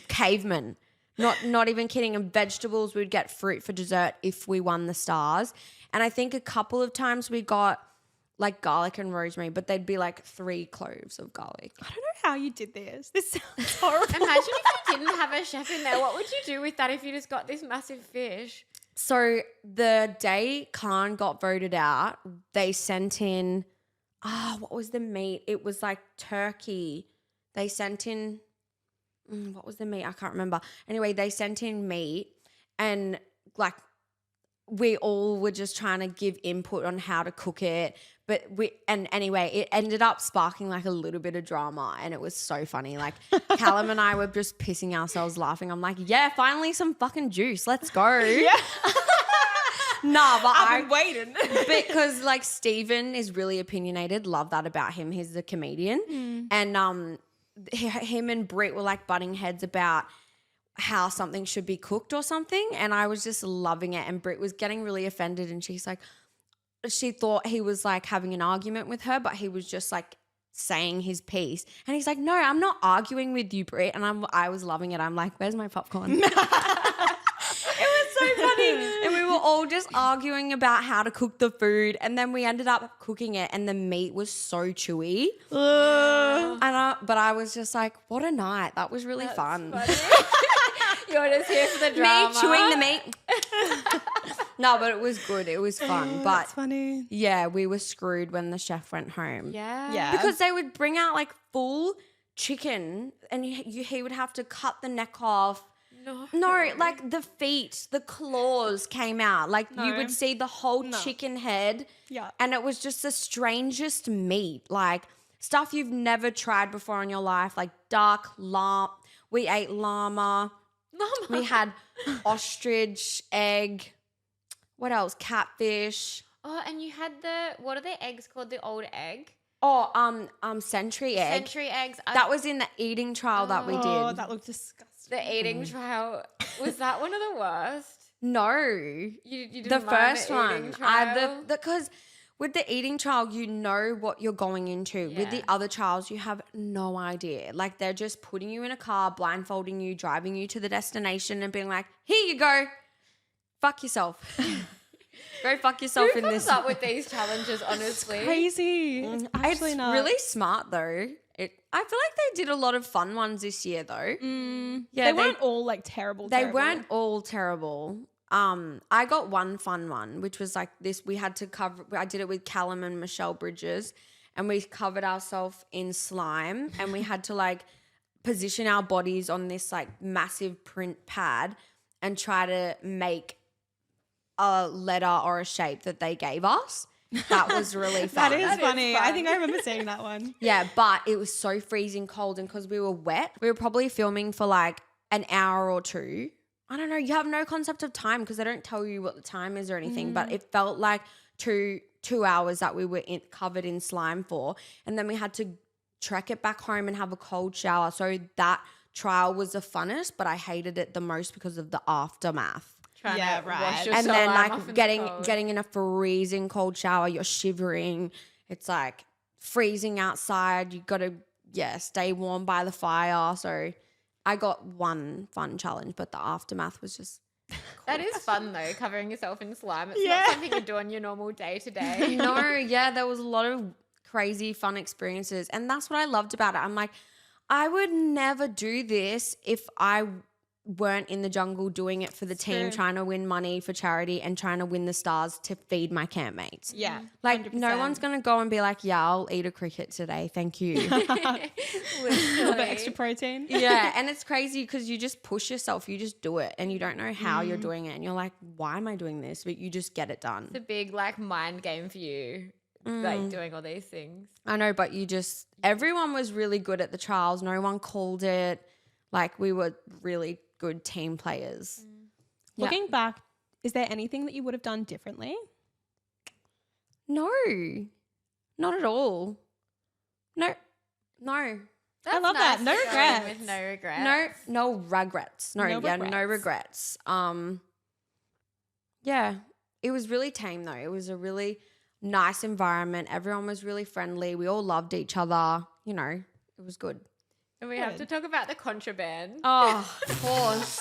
cavemen. Not even kidding. And vegetables, we'd get fruit for dessert if we won the stars. And I think a couple of times we got like garlic and rosemary, but they'd be like 3 cloves of garlic. I don't know how you did this. This sounds horrible. Imagine if you didn't have a chef in there. What would you do with that if you just got this massive fish? So the day Khan got voted out, they sent in, what was the meat? It was like turkey. They sent in, what was the meat? I can't remember. Anyway, they sent in meat and like we all were just trying to give input on how to cook it. But anyway, it ended up sparking like a little bit of drama and it was so funny. Like Callum and I were just pissing ourselves laughing. I'm like, yeah, finally some fucking juice. Let's go. Yeah. Nah, but I've been waiting. because like Steven is really opinionated. Love that about him. He's the comedian. And him and Britt were like butting heads about how something should be cooked or something. And I was just loving it. And Britt was getting really offended and she's like, she thought he was like having an argument with her, but he was just like saying his piece. And he's like, no, I'm not arguing with you, Britt. And I was loving it. I'm like, where's my popcorn? It was so funny. And we were all just arguing about how to cook the food. And then we ended up cooking it and the meat was so chewy. But I was just like, what a night. That was really fun. You're just here for the drama. Me chewing the meat. No, but it was good. It was fun. But That's funny. yeah, we were screwed when the chef went home. Yeah. Yeah. Because they would bring out like full chicken and he would have to cut the neck off. No, like the feet, the claws came out. Like you would see the whole chicken head. Yeah. And it was just the strangest meat. Like stuff you've never tried before in your life, like duck, we ate llama. We had ostrich, egg. What else? Catfish. Oh, and you had what are the eggs called? The old egg? Oh, century egg. Century eggs. That was in the eating trial that we did. Oh, that looked disgusting. The eating trial. Was that one of the worst? No. You didn't The mind first the eating one. trial? Because with the eating trial, you know what you're going into. With the Yeah. other trials, you have no idea. Like, they're just putting you in a car, blindfolding you, driving you to the destination and being like, here you go. Fuck yourself. Go fuck yourself Who in comes this. up with these challenges, honestly? Crazy. It's actually It's not. really smart though. I feel like they did a lot of fun ones this year though. Yeah, they weren't all like terrible. They weren't all terrible. I got one fun one, which was like this. We had to cover. I did it with Callum and Michelle Bridges, and we covered ourselves in slime, and we had to like position our bodies on this like massive print pad and try to make a letter or a shape that they gave us. That was really fun. That is funny. fun. I think I remember seeing that one. Yeah, but it was so freezing cold, and because we were wet, we were probably filming for like an hour or two. I don't know. You have no concept of time because they don't tell you what the time is or anything, but it felt like two hours that we were covered in slime for. And then we had to trek it back home and have a cold shower. So that trial was the funnest, but I hated it the most because of the aftermath. Trying Yeah, to right. wash your And then slime off like in the cold. getting in a freezing cold shower, you're shivering. It's like freezing outside. You got to stay warm by the fire. So I got one fun challenge, but the aftermath was just That is fun though, covering yourself in slime. It's Yeah. not something you do on your normal day to day. no, yeah, there was a lot of crazy fun experiences, and that's what I loved about it. I'm like, I would never do this if I weren't in the jungle doing it for the team, true. trying to win money for charity and trying to win the stars to feed my campmates. Yeah. Like, no 100%. one's going to go and be like, yeah, I'll eat a cricket today. Thank you. A little bit extra protein. Yeah. And it's crazy because you just push yourself. You just do it and you don't know how you're doing it. And you're like, why am I doing this? But you just get it done. It's a big like mind game for you, like doing all these things. I know, but everyone was really good at the trials. No one called it. Like, we were really good team players. Looking back, is there anything that you would have done differently? No, not at all. No. That's love that. nice No to go in regrets. With no regrets. No regrets. No regrets. Yeah, it was really tame though. It was a really nice environment. Everyone was really friendly. We all loved each other. You know, it was good. And we have to talk about the contraband. Oh, of course.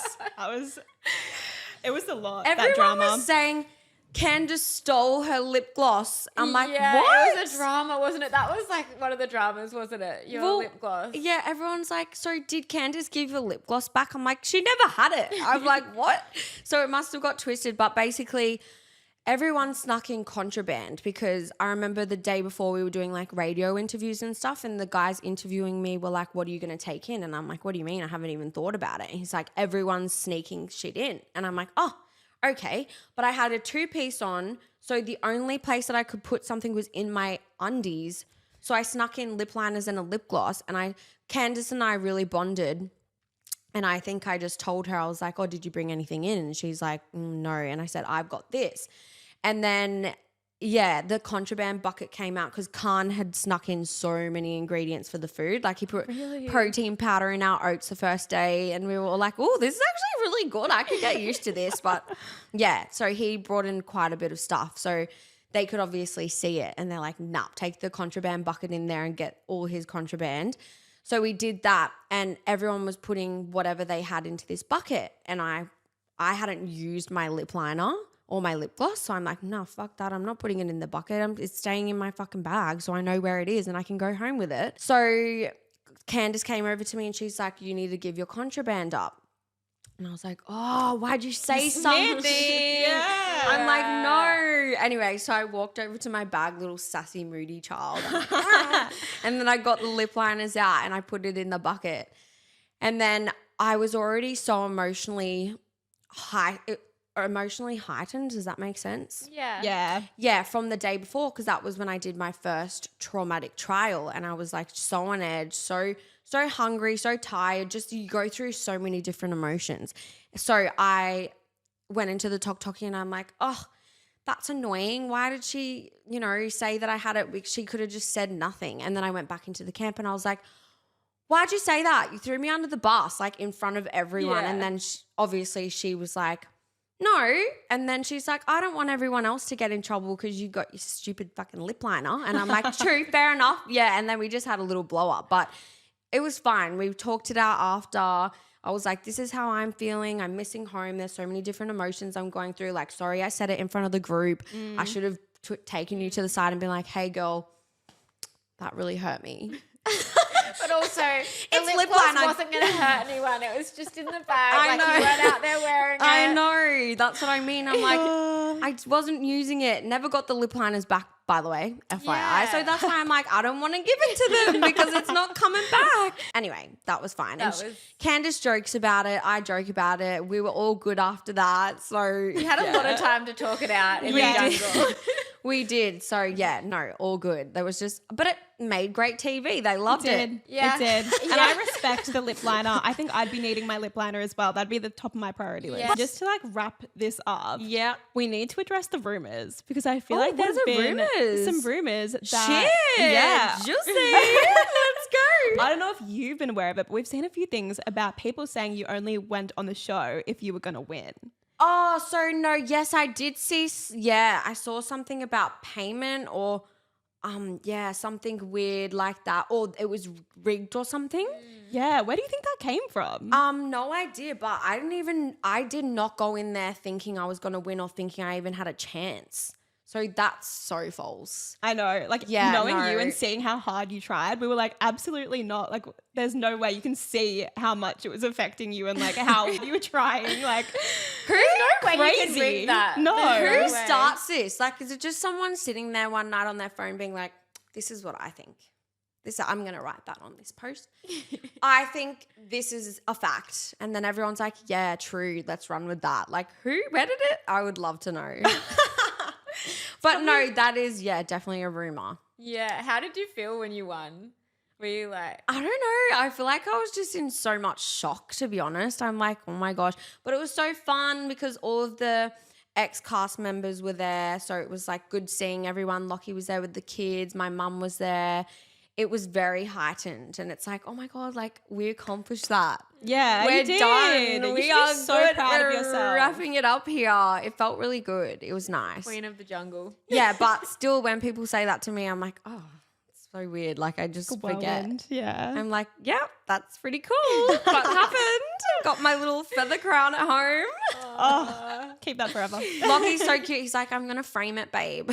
It was a lot. that Everyone drama. was saying Candace stole her lip gloss. I'm like, yeah, what? it was a drama, wasn't it? That was like one of the dramas, wasn't it? Your Well, lip gloss. Yeah, everyone's like, so did Candace give your lip gloss back? I'm like, she never had it. I'm like, what? So it must have got twisted. But basically, everyone snuck in contraband because I remember the day before we were doing like radio interviews and stuff, and the guys interviewing me were like, what are you going to take in? And I'm like, what do you mean? I haven't even thought about it. And he's like, everyone's sneaking shit in. And I'm like, oh, okay. But I had a 2-piece on, so the only place that I could put something was in my undies. So I snuck in lip liners and a lip gloss, and Candace and I really bonded. And I think I just told her, I was like, oh, did you bring anything in? And she's like, no. And I said, I've got this. And then, yeah, the contraband bucket came out because Khan had snuck in so many ingredients for the food. Like, he put protein powder in our oats the first day, and we were all like, oh, this is actually really good. I could get used to this. But, yeah, so he brought in quite a bit of stuff. So they could obviously see it, and they're like, nah, take the contraband bucket in there and get all his contraband. So we did that, and everyone was putting whatever they had into this bucket, and I hadn't used my lip liner or my lip gloss, so I'm like, no, fuck that. I'm not putting it in the bucket. It's staying in my fucking bag so I know where it is and I can go home with it. So Candace came over to me and she's like, you need to give your contraband up. And I was like, oh, why'd you say something? Yeah. I'm like, no. Anyway, so I walked over to my bag, little sassy, moody child. And then I got the lip liners out and I put it in the bucket. And then I was already so emotionally high. emotionally heightened. Does that make sense? Yeah. Yeah. Yeah, from the day before, because that was when I did my first traumatic trial, and I was like so on edge, so hungry, so tired. Just you go through so many different emotions. So I went into the talkie and I'm like, oh, that's annoying. Why did she, say that I had it? She could have just said nothing. And then I went back into the camp and I was like, why'd you say that? You threw me under the bus, like in front of everyone. Yeah. And then obviously she was like, no. And then she's like, I don't want everyone else to get in trouble because you got your stupid fucking lip liner. And I'm like, true, fair enough. Yeah. And then we just had a little blow up, but it was fine. We talked it out after. I was like, this is how I'm feeling. I'm missing home. There's so many different emotions I'm going through. Like, sorry, I said it in front of the group. I should have taken you to the side and been like, hey, girl, that really hurt me. But also, the lip lip gloss liner. wasn't going to hurt anyone. It was just in the bag. I know. You weren't out there wearing it. I know. That's what I mean. I'm like, I wasn't using it. Never got the lip liners back, by the way, FYI. Yeah. So that's why I'm like, I don't want to give it to them because it's not coming back. Anyway, that was fine. Candace jokes about it. I joke about it. We were all good after that. So We had a lot of time to talk it out in the did. jungle. We did. So yeah, no, all good. There was but it made great TV. They loved it. Yeah. It did. And Yeah. I respect the lip liner. I think I'd be needing my lip liner as well. That'd be the top of my priority list. Yeah. Just to like wrap this up, Yeah. we need to address the rumors because I feel Oh, like what there's are the been rumors? some rumors that Shit. yeah. Juicy. Let's go. I don't know if you've been aware of it, but we've seen a few things about people saying you only went on the show if you were going to win. Oh, so no, yes, I did see, I saw something about payment or, something weird like that, or it was rigged or something. Yeah, where do you think that came from? No idea, but I did not go in there thinking I was going to win or thinking I even had a chance. So that's so false. I know, like Yeah, knowing no. you and seeing how hard you tried, we were like, absolutely not. Like, there's no way you can see how much it was affecting you and like how you were trying. Like, There's no way you crazy. can rig that. No. There's Who no way. starts this? Like, is it just someone sitting there one night on their phone being like, this is what I think. I'm going to write that on this post. I think this is a fact. And then everyone's like, yeah, true. Let's run with that. Like, where did it? I would love to know. But no, that is, definitely a rumor. Yeah. How did you feel when you won? Were you like, I don't know. I feel like I was just in so much shock, to be honest. I'm like, oh my gosh. But it was so fun because all of the ex-cast members were there. So it was like good seeing everyone. Lockie was there with the kids. My mum was there. It was very heightened. And it's like, oh my God, like we accomplished that. yeah, We're you did. done. You We should be are so good. proud We're of yourself. wrapping it up here. It felt really good. It was nice. Queen of the jungle? Yeah, but still when people say that to me, I'm like, oh, it's so weird. Like I just forget. Whirlwind, yeah. I'm like, yep, that's pretty cool. What happened? Got my little feather crown at home. Oh, keep that forever. Lockie's so cute. He's like, I'm going to frame it, babe.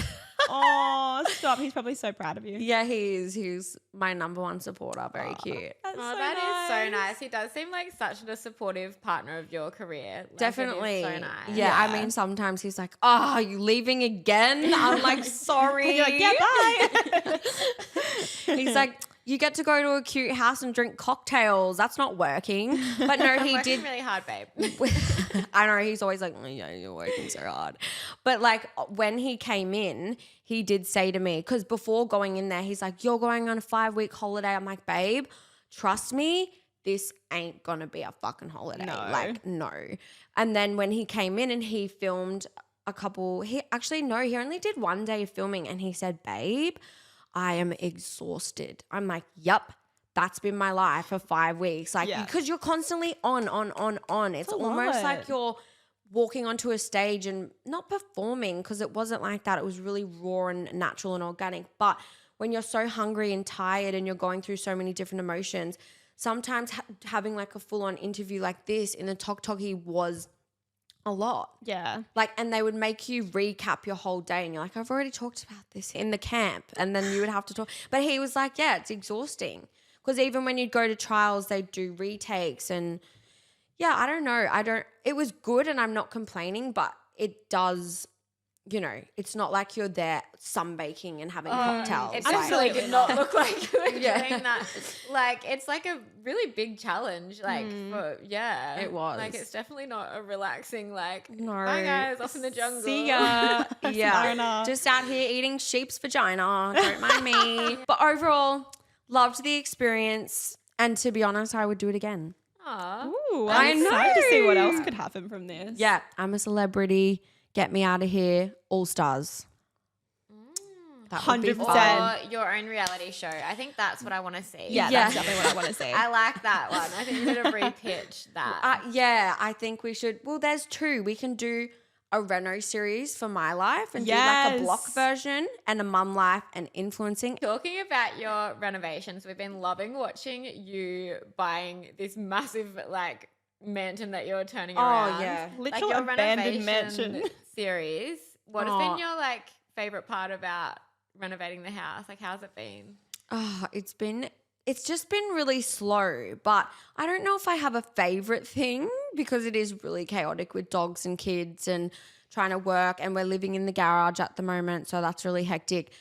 Oh, stop. He's probably so proud of you. Yeah, he is. He's my number one supporter. Very cute. That's Oh, so that is so nice. nice. He does seem like such a supportive partner of your career. Like, it is Definitely. so nice. Yeah, I mean, sometimes he's like, oh, are you leaving again? I'm like, sorry. And you're like, yeah, bye. He's like, you get to go to a cute house and drink cocktails. That's not working. But no, I'm he working did. really hard, babe. I know he's always like, oh, yeah, you're working so hard. But like when he came in, he did say to me, because before going in there, he's like, you're going on a 5-week holiday. I'm like, babe, trust me, this ain't gonna be a fucking holiday. No. Like, no. And then when he came in and he filmed he only did 1 day of filming and he said, babe, I am exhausted. I'm like, yup. That's been my life for 5 weeks. Like, Yeah. because you're constantly on. It's a almost lot. like you're walking onto a stage and not performing, because it wasn't like that. It was really raw and natural and organic. But when you're so hungry and tired and you're going through so many different emotions, sometimes having like a full-on interview like this in the talkie was a lot. Yeah. Like, and they would make you recap your whole day and you're like, I've already talked about this in the camp. And then you would have to talk. But he was like, yeah, it's exhausting. Because even when you'd go to trials, they do retakes and yeah, I don't know. It was good and I'm not complaining, but it does you know, it's not like you're there sunbaking and having cocktails. It Like, absolutely did not look like you were Yeah. doing that. Like, it's like a really big challenge. Like, It was. Like, it's definitely not a relaxing, like, No. bye guys, off in the jungle. See ya. yeah, Sayonara. just out here eating sheep's vagina. Don't mind me. But overall, loved the experience. And to be honest, I would do it again. Aw. Ooh, I I'm excited to see what know. else could happen from this. Yeah, I'm a celebrity. Get me out of here. All stars. That would be 100%. fun. Or your own reality show. I think that's what I want to see. Yeah, Yeah. that's definitely what I want to see. I like that one. I think you need to re-pitch that. Yeah, I think we should. Well, there's two. We can do a Reno series for my life and do like a block Yes. version and a mum life and influencing. Talking about your renovations, we've been loving watching you buying this massive like mansion that you're turning around. yeah. Literal your abandoned renovation mansion. series. What has Oh. been your like favorite part about renovating the house? Like, how's it been? Oh, it's just been really slow, but I don't know if I have a favorite thing because it is really chaotic with dogs and kids and trying to work, and we're living in the garage at the moment, so that's really hectic.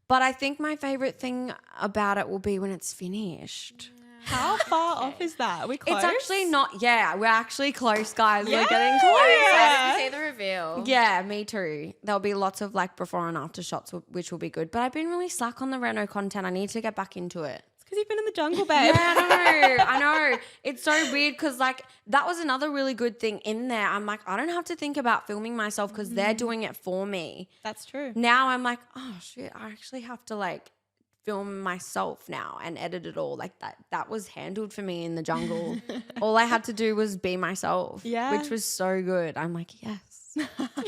But I think my favorite thing about it will be when it's finished. How far off is that? Are we close? It's actually not. Yeah, we're actually close, guys. We're getting Yeah. close. Excited to see the reveal. Yeah, me too. There'll be lots of like before and after shots, which will be good. But I've been really slack on the reno content. I need to get back into it. It's because you've been in the jungle, babe. Yeah, I know. It's so weird because like that was another really good thing in there. I'm like, I don't have to think about filming myself because they're doing it for me. That's true. Now I'm like, oh shit, I actually have to like film myself now and edit it all. Like that was handled for me in the jungle. All I had to do was be myself. Yeah. Which was so good. I'm like, yes.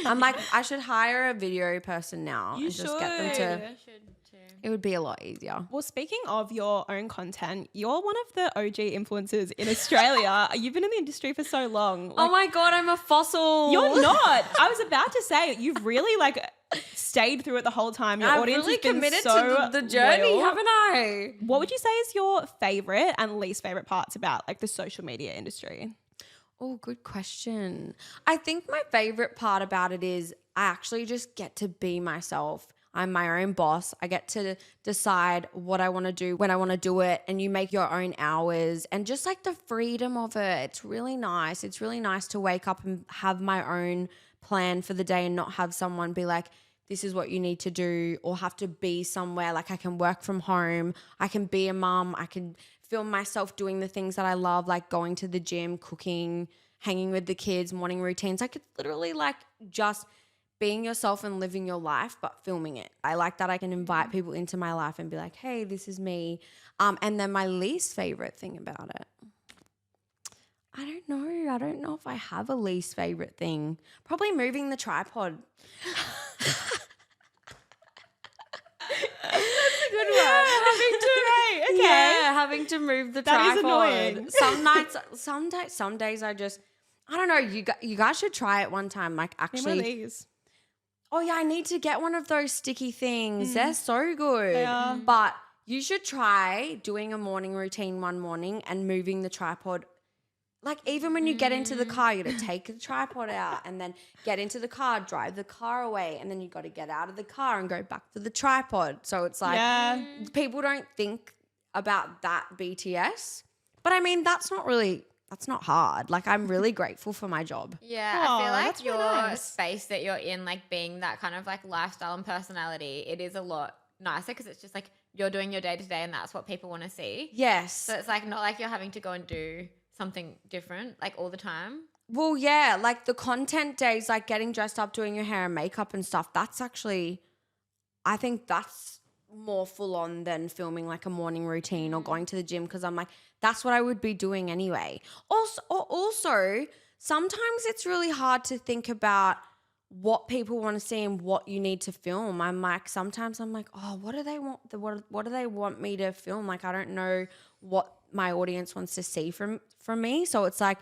I'm like, I should hire a video person now You and just get them should. to. I should too. It would be a lot easier. Well, speaking of your own content, you're one of the OG influencers in Australia. You've been in the industry for so long. Oh my God, I'm a fossil. You're not. I was about to say you've really like stayed through it the whole time. Your I've audience really has been committed so to the journey, loyal. haven't I? What would you say is your favorite and least favorite parts about like the social media industry? Oh, good question. I think my favorite part about it is I actually just get to be myself. I'm my own boss. I get to decide what I want to do, when I want to do it, and you make your own hours and just like the freedom of it. It's really nice. It's really nice to wake up and have my own plan for the day and not have someone be like, this is what you need to do, or have to be somewhere. Like I can work from home. I can be a mum. I can film myself doing the things that I love, like going to the gym, cooking, hanging with the kids, morning routines. Like it's literally like just being yourself and living your life, but filming it. I like that I can invite people into my life and be like, hey, this is me. And then my least favorite thing about it, I don't know. I don't know if I have a least favorite thing. Probably moving the tripod. Good one. Having to move the That is tripod. annoying. Some days I just, I don't know. You guys should try it one time. Like One of actually, these. oh yeah, I need to get one of those sticky things. They're so good. They are. But you should try doing a morning routine one morning and moving the tripod. Like even when you get into the car, you got to take the tripod out and then get into the car, drive the car away, and then you got to get out of the car and go back to the tripod. So it's like people don't think about that BTS. But I mean, that's not hard. Like I'm really grateful for my job. Yeah, Aw, I feel like that's really your nice. space that you're in, like being that kind of like lifestyle and personality, it is a lot nicer because it's just like you're doing your day to day and that's what people want to see. Yes. So it's like not like you're having to go and do something different like all the time. Well, yeah, like the content days, like getting dressed up, doing your hair and makeup and stuff, that's actually, I think that's more full on than filming like a morning routine or going to the gym because I'm like, that's what I would be doing anyway. Also, sometimes it's really hard to think about what people want to see and what you need to film. Sometimes I'm like, oh, what do they want? What do they want me to film? Like, I don't know what my audience wants to see from me. So it's like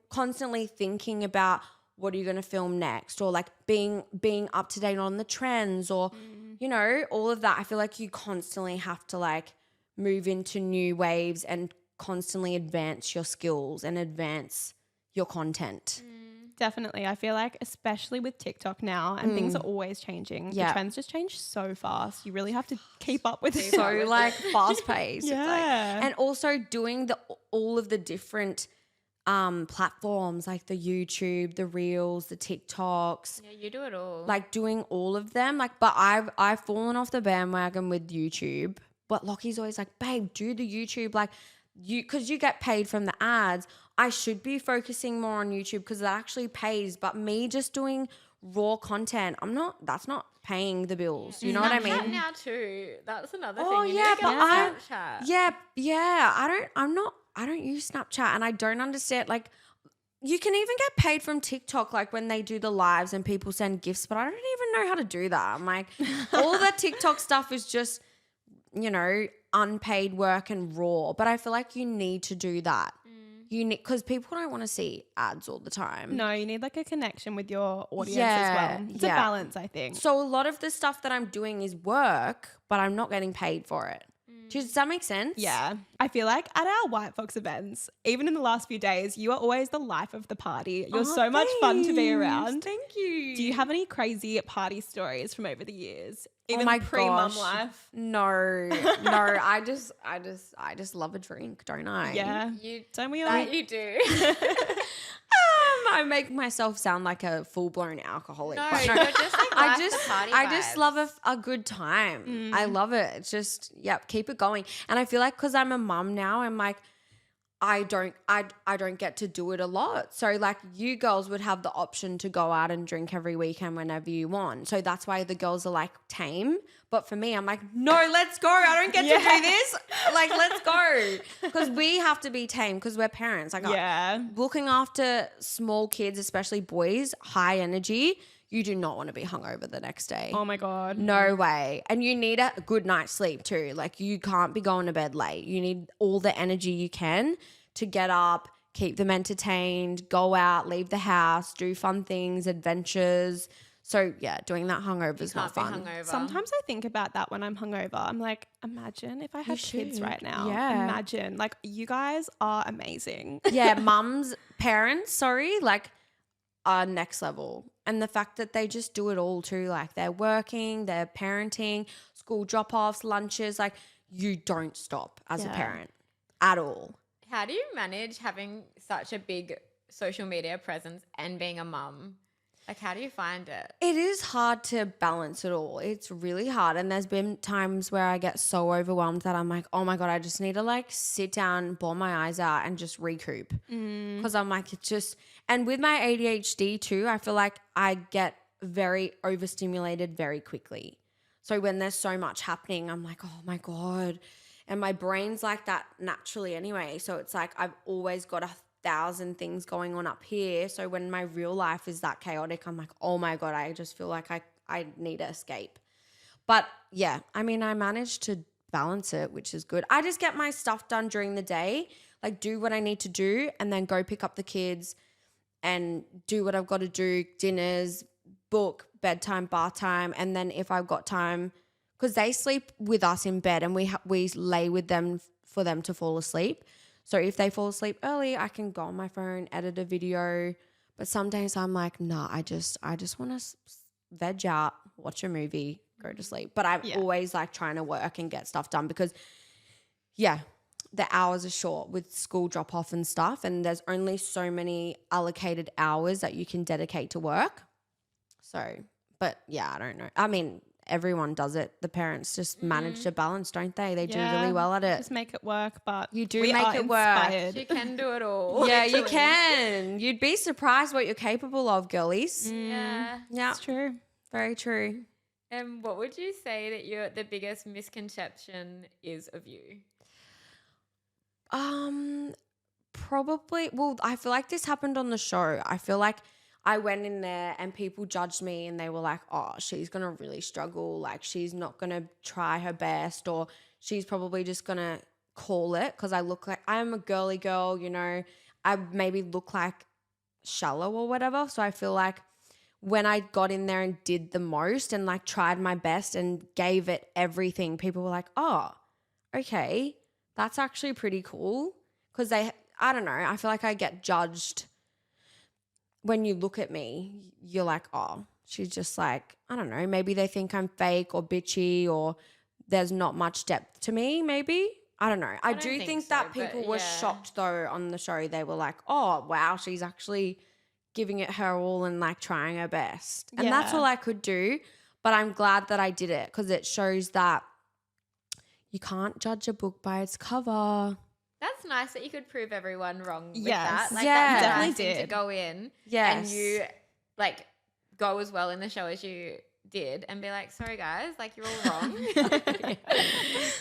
constantly thinking about what are you going to film next, or like being up to date on the trends, or you know, all of that. I feel like you constantly have to like move into new waves and constantly advance your skills and advance your content. Definitely. I feel like, especially with TikTok now, and things are always changing. Yeah. The trends just change so fast. You really have to keep up with it. So like fast paced. Yeah. And also doing all of the different platforms like the YouTube, the Reels, the TikToks. Yeah, you do it all. Like doing all of them. Like, but I've fallen off the bandwagon with YouTube. But Lockie's always like, babe, do the YouTube. Like because you get paid from the ads. I should be focusing more on YouTube because it actually pays. But me just doing raw content, that's not paying the bills. You know what I Snapchat mean? now too. That's another Oh, thing. You yeah, need to but get on Snapchat. Yeah. I don't use Snapchat and I don't understand. Like, you can even get paid from TikTok, like when they do the lives and people send gifts, but I don't even know how to do that. I'm like, all that TikTok stuff is just, unpaid work and raw. But I feel like you need to do that. You need, because people don't want to see ads all the time. No, you need like a connection with your audience Yeah, as well. It's yeah. a balance, I think. So a lot of the stuff that I'm doing is work, but I'm not getting paid for it. Does that make sense? Yeah. I feel like at our Whitefox events, even in the last few days, you are always the life of the party. You're so much fun to be around. Thank you. Do you have any crazy party stories from over the years? Oh Even my pre-mum gosh. life? No. I just love a drink, don't I? Yeah. Don't we all? That you do. I make myself sound like a full-blown alcoholic. No, but you're just like I just love a good time. Mm. I love it. It's just, keep it going. And I feel like because I'm a mum now, I'm like, I don't get to do it a lot. So like you girls would have the option to go out and drink every weekend whenever you want. So that's why the girls are like tame. But for me, I'm like, no, let's go. I don't get to do this. Like, let's go. Because we have to be tame because we're parents. Like, looking after small kids, especially boys, high energy, you do not want to be hungover the next day. Oh my God. No way. And you need a good night's sleep too. Like you can't be going to bed late. You need all the energy you can to get up, keep them entertained, go out, leave the house, do fun things, adventures. So yeah, doing that hungover is not fun. Hungover. Sometimes I think about that when I'm hungover. I'm like, imagine if I had kids should. right now. Yeah. Imagine. Like, you guys are amazing. Yeah, parents, like are next level. And the fact that they just do it all too, like they're working, they're parenting, school drop-offs, lunches, like you don't stop as a parent at all. How do you manage having such a big social media presence and being a mum? Like, how do you find it? It is hard to balance it all. It's really hard. And there's been times where I get so overwhelmed that I'm like, oh my God, I just need to like sit down, bawl my eyes out and just recoup. Because I'm like, it's just, and with my ADHD too, I feel like I get very overstimulated very quickly. So when there's so much happening, I'm like, oh my God. And my brain's like that naturally anyway. So it's like I've always got 1,000 things going on up here. So when my real life is that chaotic, I'm like, oh my God, I just feel like I need to escape. But yeah, I mean, I managed to balance it, which is good. I just get my stuff done during the day, like do what I need to do and then go pick up the kids and do what I've got to do, dinners, book, bedtime, bath time. And then if I've got time, because they sleep with us in bed and we lay with them for them to fall asleep. So if they fall asleep early, I can go on my phone, edit a video. But some days I'm like, nah, I just want to veg out, watch a movie, go to sleep. But I'm always like trying to work and get stuff done because, the hours are short with school drop off and stuff. And there's only so many allocated hours that you can dedicate to work. So, but yeah, I don't know. I mean, everyone does it. The parents just manage to balance, don't they? They do really well at it. Just make it work, but you do we make are it work. inspired. You can do it all. Yeah, you can. You'd be surprised what you're capable of, girlies. Yeah. Yeah, It's true. very true. And what would you say that the biggest misconception is of you? Probably. Well, I feel like this happened on the show. I feel like I went in there and people judged me and they were like, oh, she's going to really struggle. Like she's not going to try her best or she's probably just going to call it because I look like I'm a girly girl, I maybe look like shallow or whatever. So I feel like when I got in there and did the most and like tried my best and gave it everything, people were like, oh, okay, that's actually pretty cool. Because I don't know, I feel like I get judged when you look at me, you're like, oh, she's just like, I don't know, maybe they think I'm fake or bitchy or there's not much depth to me, maybe. I don't know. I don't do think think so, that but people were yeah. shocked though on the show. They were like, oh, wow, she's actually giving it her all and like trying her best. And that's Yeah. all I could do. But I'm glad that I did it because it shows that you can't judge a book by its cover. That's nice that you could prove everyone wrong with Yes. that. Like, Yeah. that's a Definitely nice thing to did. go in Yes. and you like go as well in the show as you did and be like, sorry guys, like you're all wrong.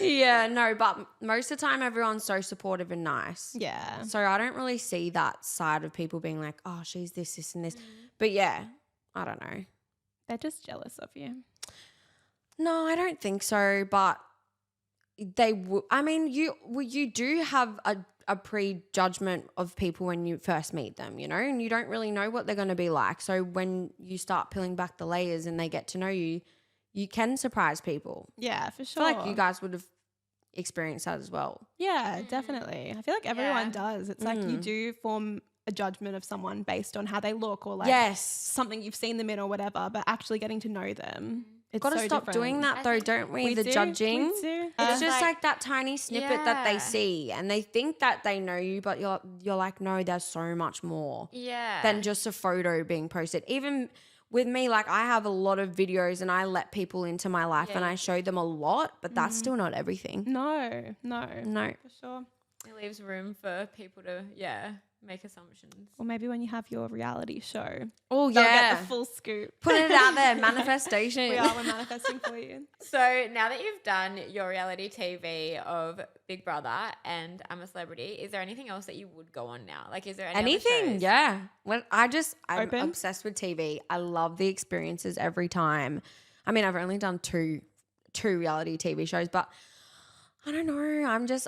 Yeah, no, but most of the time everyone's so supportive and nice. Yeah. So I don't really see that side of people being like, oh, she's this, and this. But yeah, I don't know. They're just jealous of you. No, I don't think so. But they would. I mean, you do have a prejudgment of people when you first meet them, you know, and you don't really know what they're going to be like. So when you start peeling back the layers and they get to know you, you can surprise people. Yeah, for I sure. feel like you guys would have experienced that as well. Yeah, definitely. I feel like everyone Yeah. does. It's like you do form a judgment of someone based on how they look or like Yes. something you've seen them in or whatever, but actually getting to know them. It's Got to so stop different. doing that I though, think don't we? We The do, judging. we do. It's just like- like that tiny snippet that they Yeah. see and they think that they know you, but you're like, no, there's so much more Yeah. than just a photo being posted. Even with me, like I have a lot of videos and I let people into my life and I show them a lot, but that's still not everything. No. No. For sure. it leaves room for people to, make assumptions. Or maybe when you have your reality show, Oh they'll yeah. get the full scoop. Put it out there, manifestation. We're manifesting for you. So now that you've done your reality TV of Big Brother and I'm a Celebrity, is there anything else that you would go on now? Like, is there any other Anything, shows? yeah. I'm Open? obsessed with TV. I love the experiences every time. I mean, I've only done two reality TV shows, but I don't know.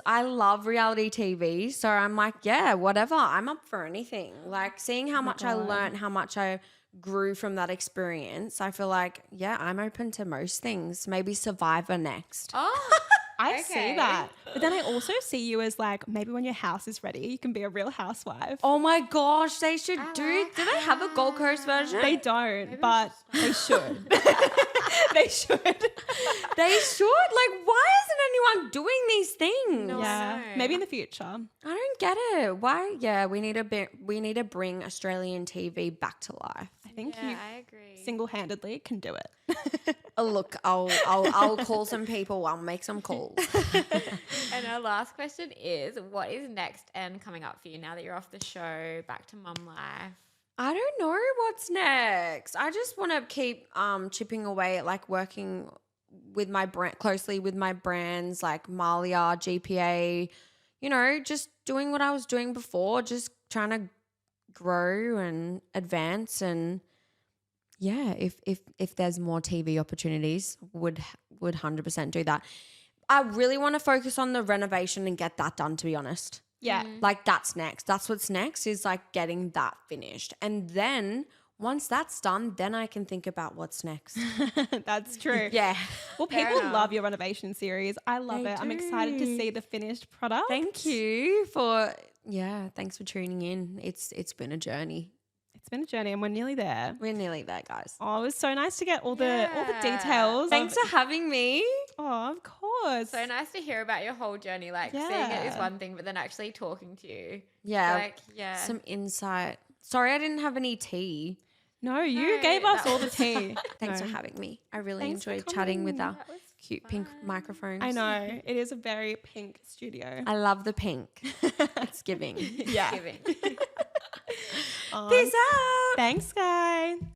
I love reality TV. So I'm like, yeah, whatever. I'm up for anything. Like seeing how much I God. learned, how much I grew from that experience. I feel like, yeah, I'm open to most things. Maybe Survivor next. Oh, I Okay. see that. But then I also see you as like, maybe when your house is ready, you can be a real housewife. Oh my gosh, they should do. like Do they have a Gold Coast version? They don't, but they should. They should. They should. Like, why isn't anyone doing these things? No. Yeah. know. Maybe in the future. I don't get it. Why? Yeah, we need to bring Australian TV back to life. I think yeah, you I agree. single-handedly can do it. Look, I'll call some people. I'll make some calls. And our last question is, what is next and coming up for you now that you're off the show, back to mum life? I don't know what's next. I just want to keep chipping away at like working with my brand closely with my brands like Malia, GPA, you know, just doing what I was doing before, just trying to grow and advance. And yeah, if there's more TV opportunities, would 100% do that. I really want to focus on the renovation and get that done, to be honest. Yeah. Like that's next. That's what's next is like getting that finished. And then once that's done, then I can think about what's next. That's true. Yeah. Well, Fair people enough. love your renovation series. I love They it. I'm excited to do. see the finished product. Thanks for tuning in. It's been a journey. It's been a journey and we're nearly there. We're nearly there, guys. Oh, it was so nice to get all the Yeah. details. Thanks for having me. Oh, of course. So nice to hear about your whole journey. Like seeing it is one thing, but then actually talking to you. Yeah. Like, yeah. Some insight. Sorry I didn't have any tea. No, you No, gave us that all the was tea. Thanks No. for having me. I really Thanks for enjoyed chatting with coming. our That was cute pink fun. microphones. I know. It is a very pink studio. I love the pink. It's giving. Yeah. Giving. Oh, Peace out. Thanks, guys.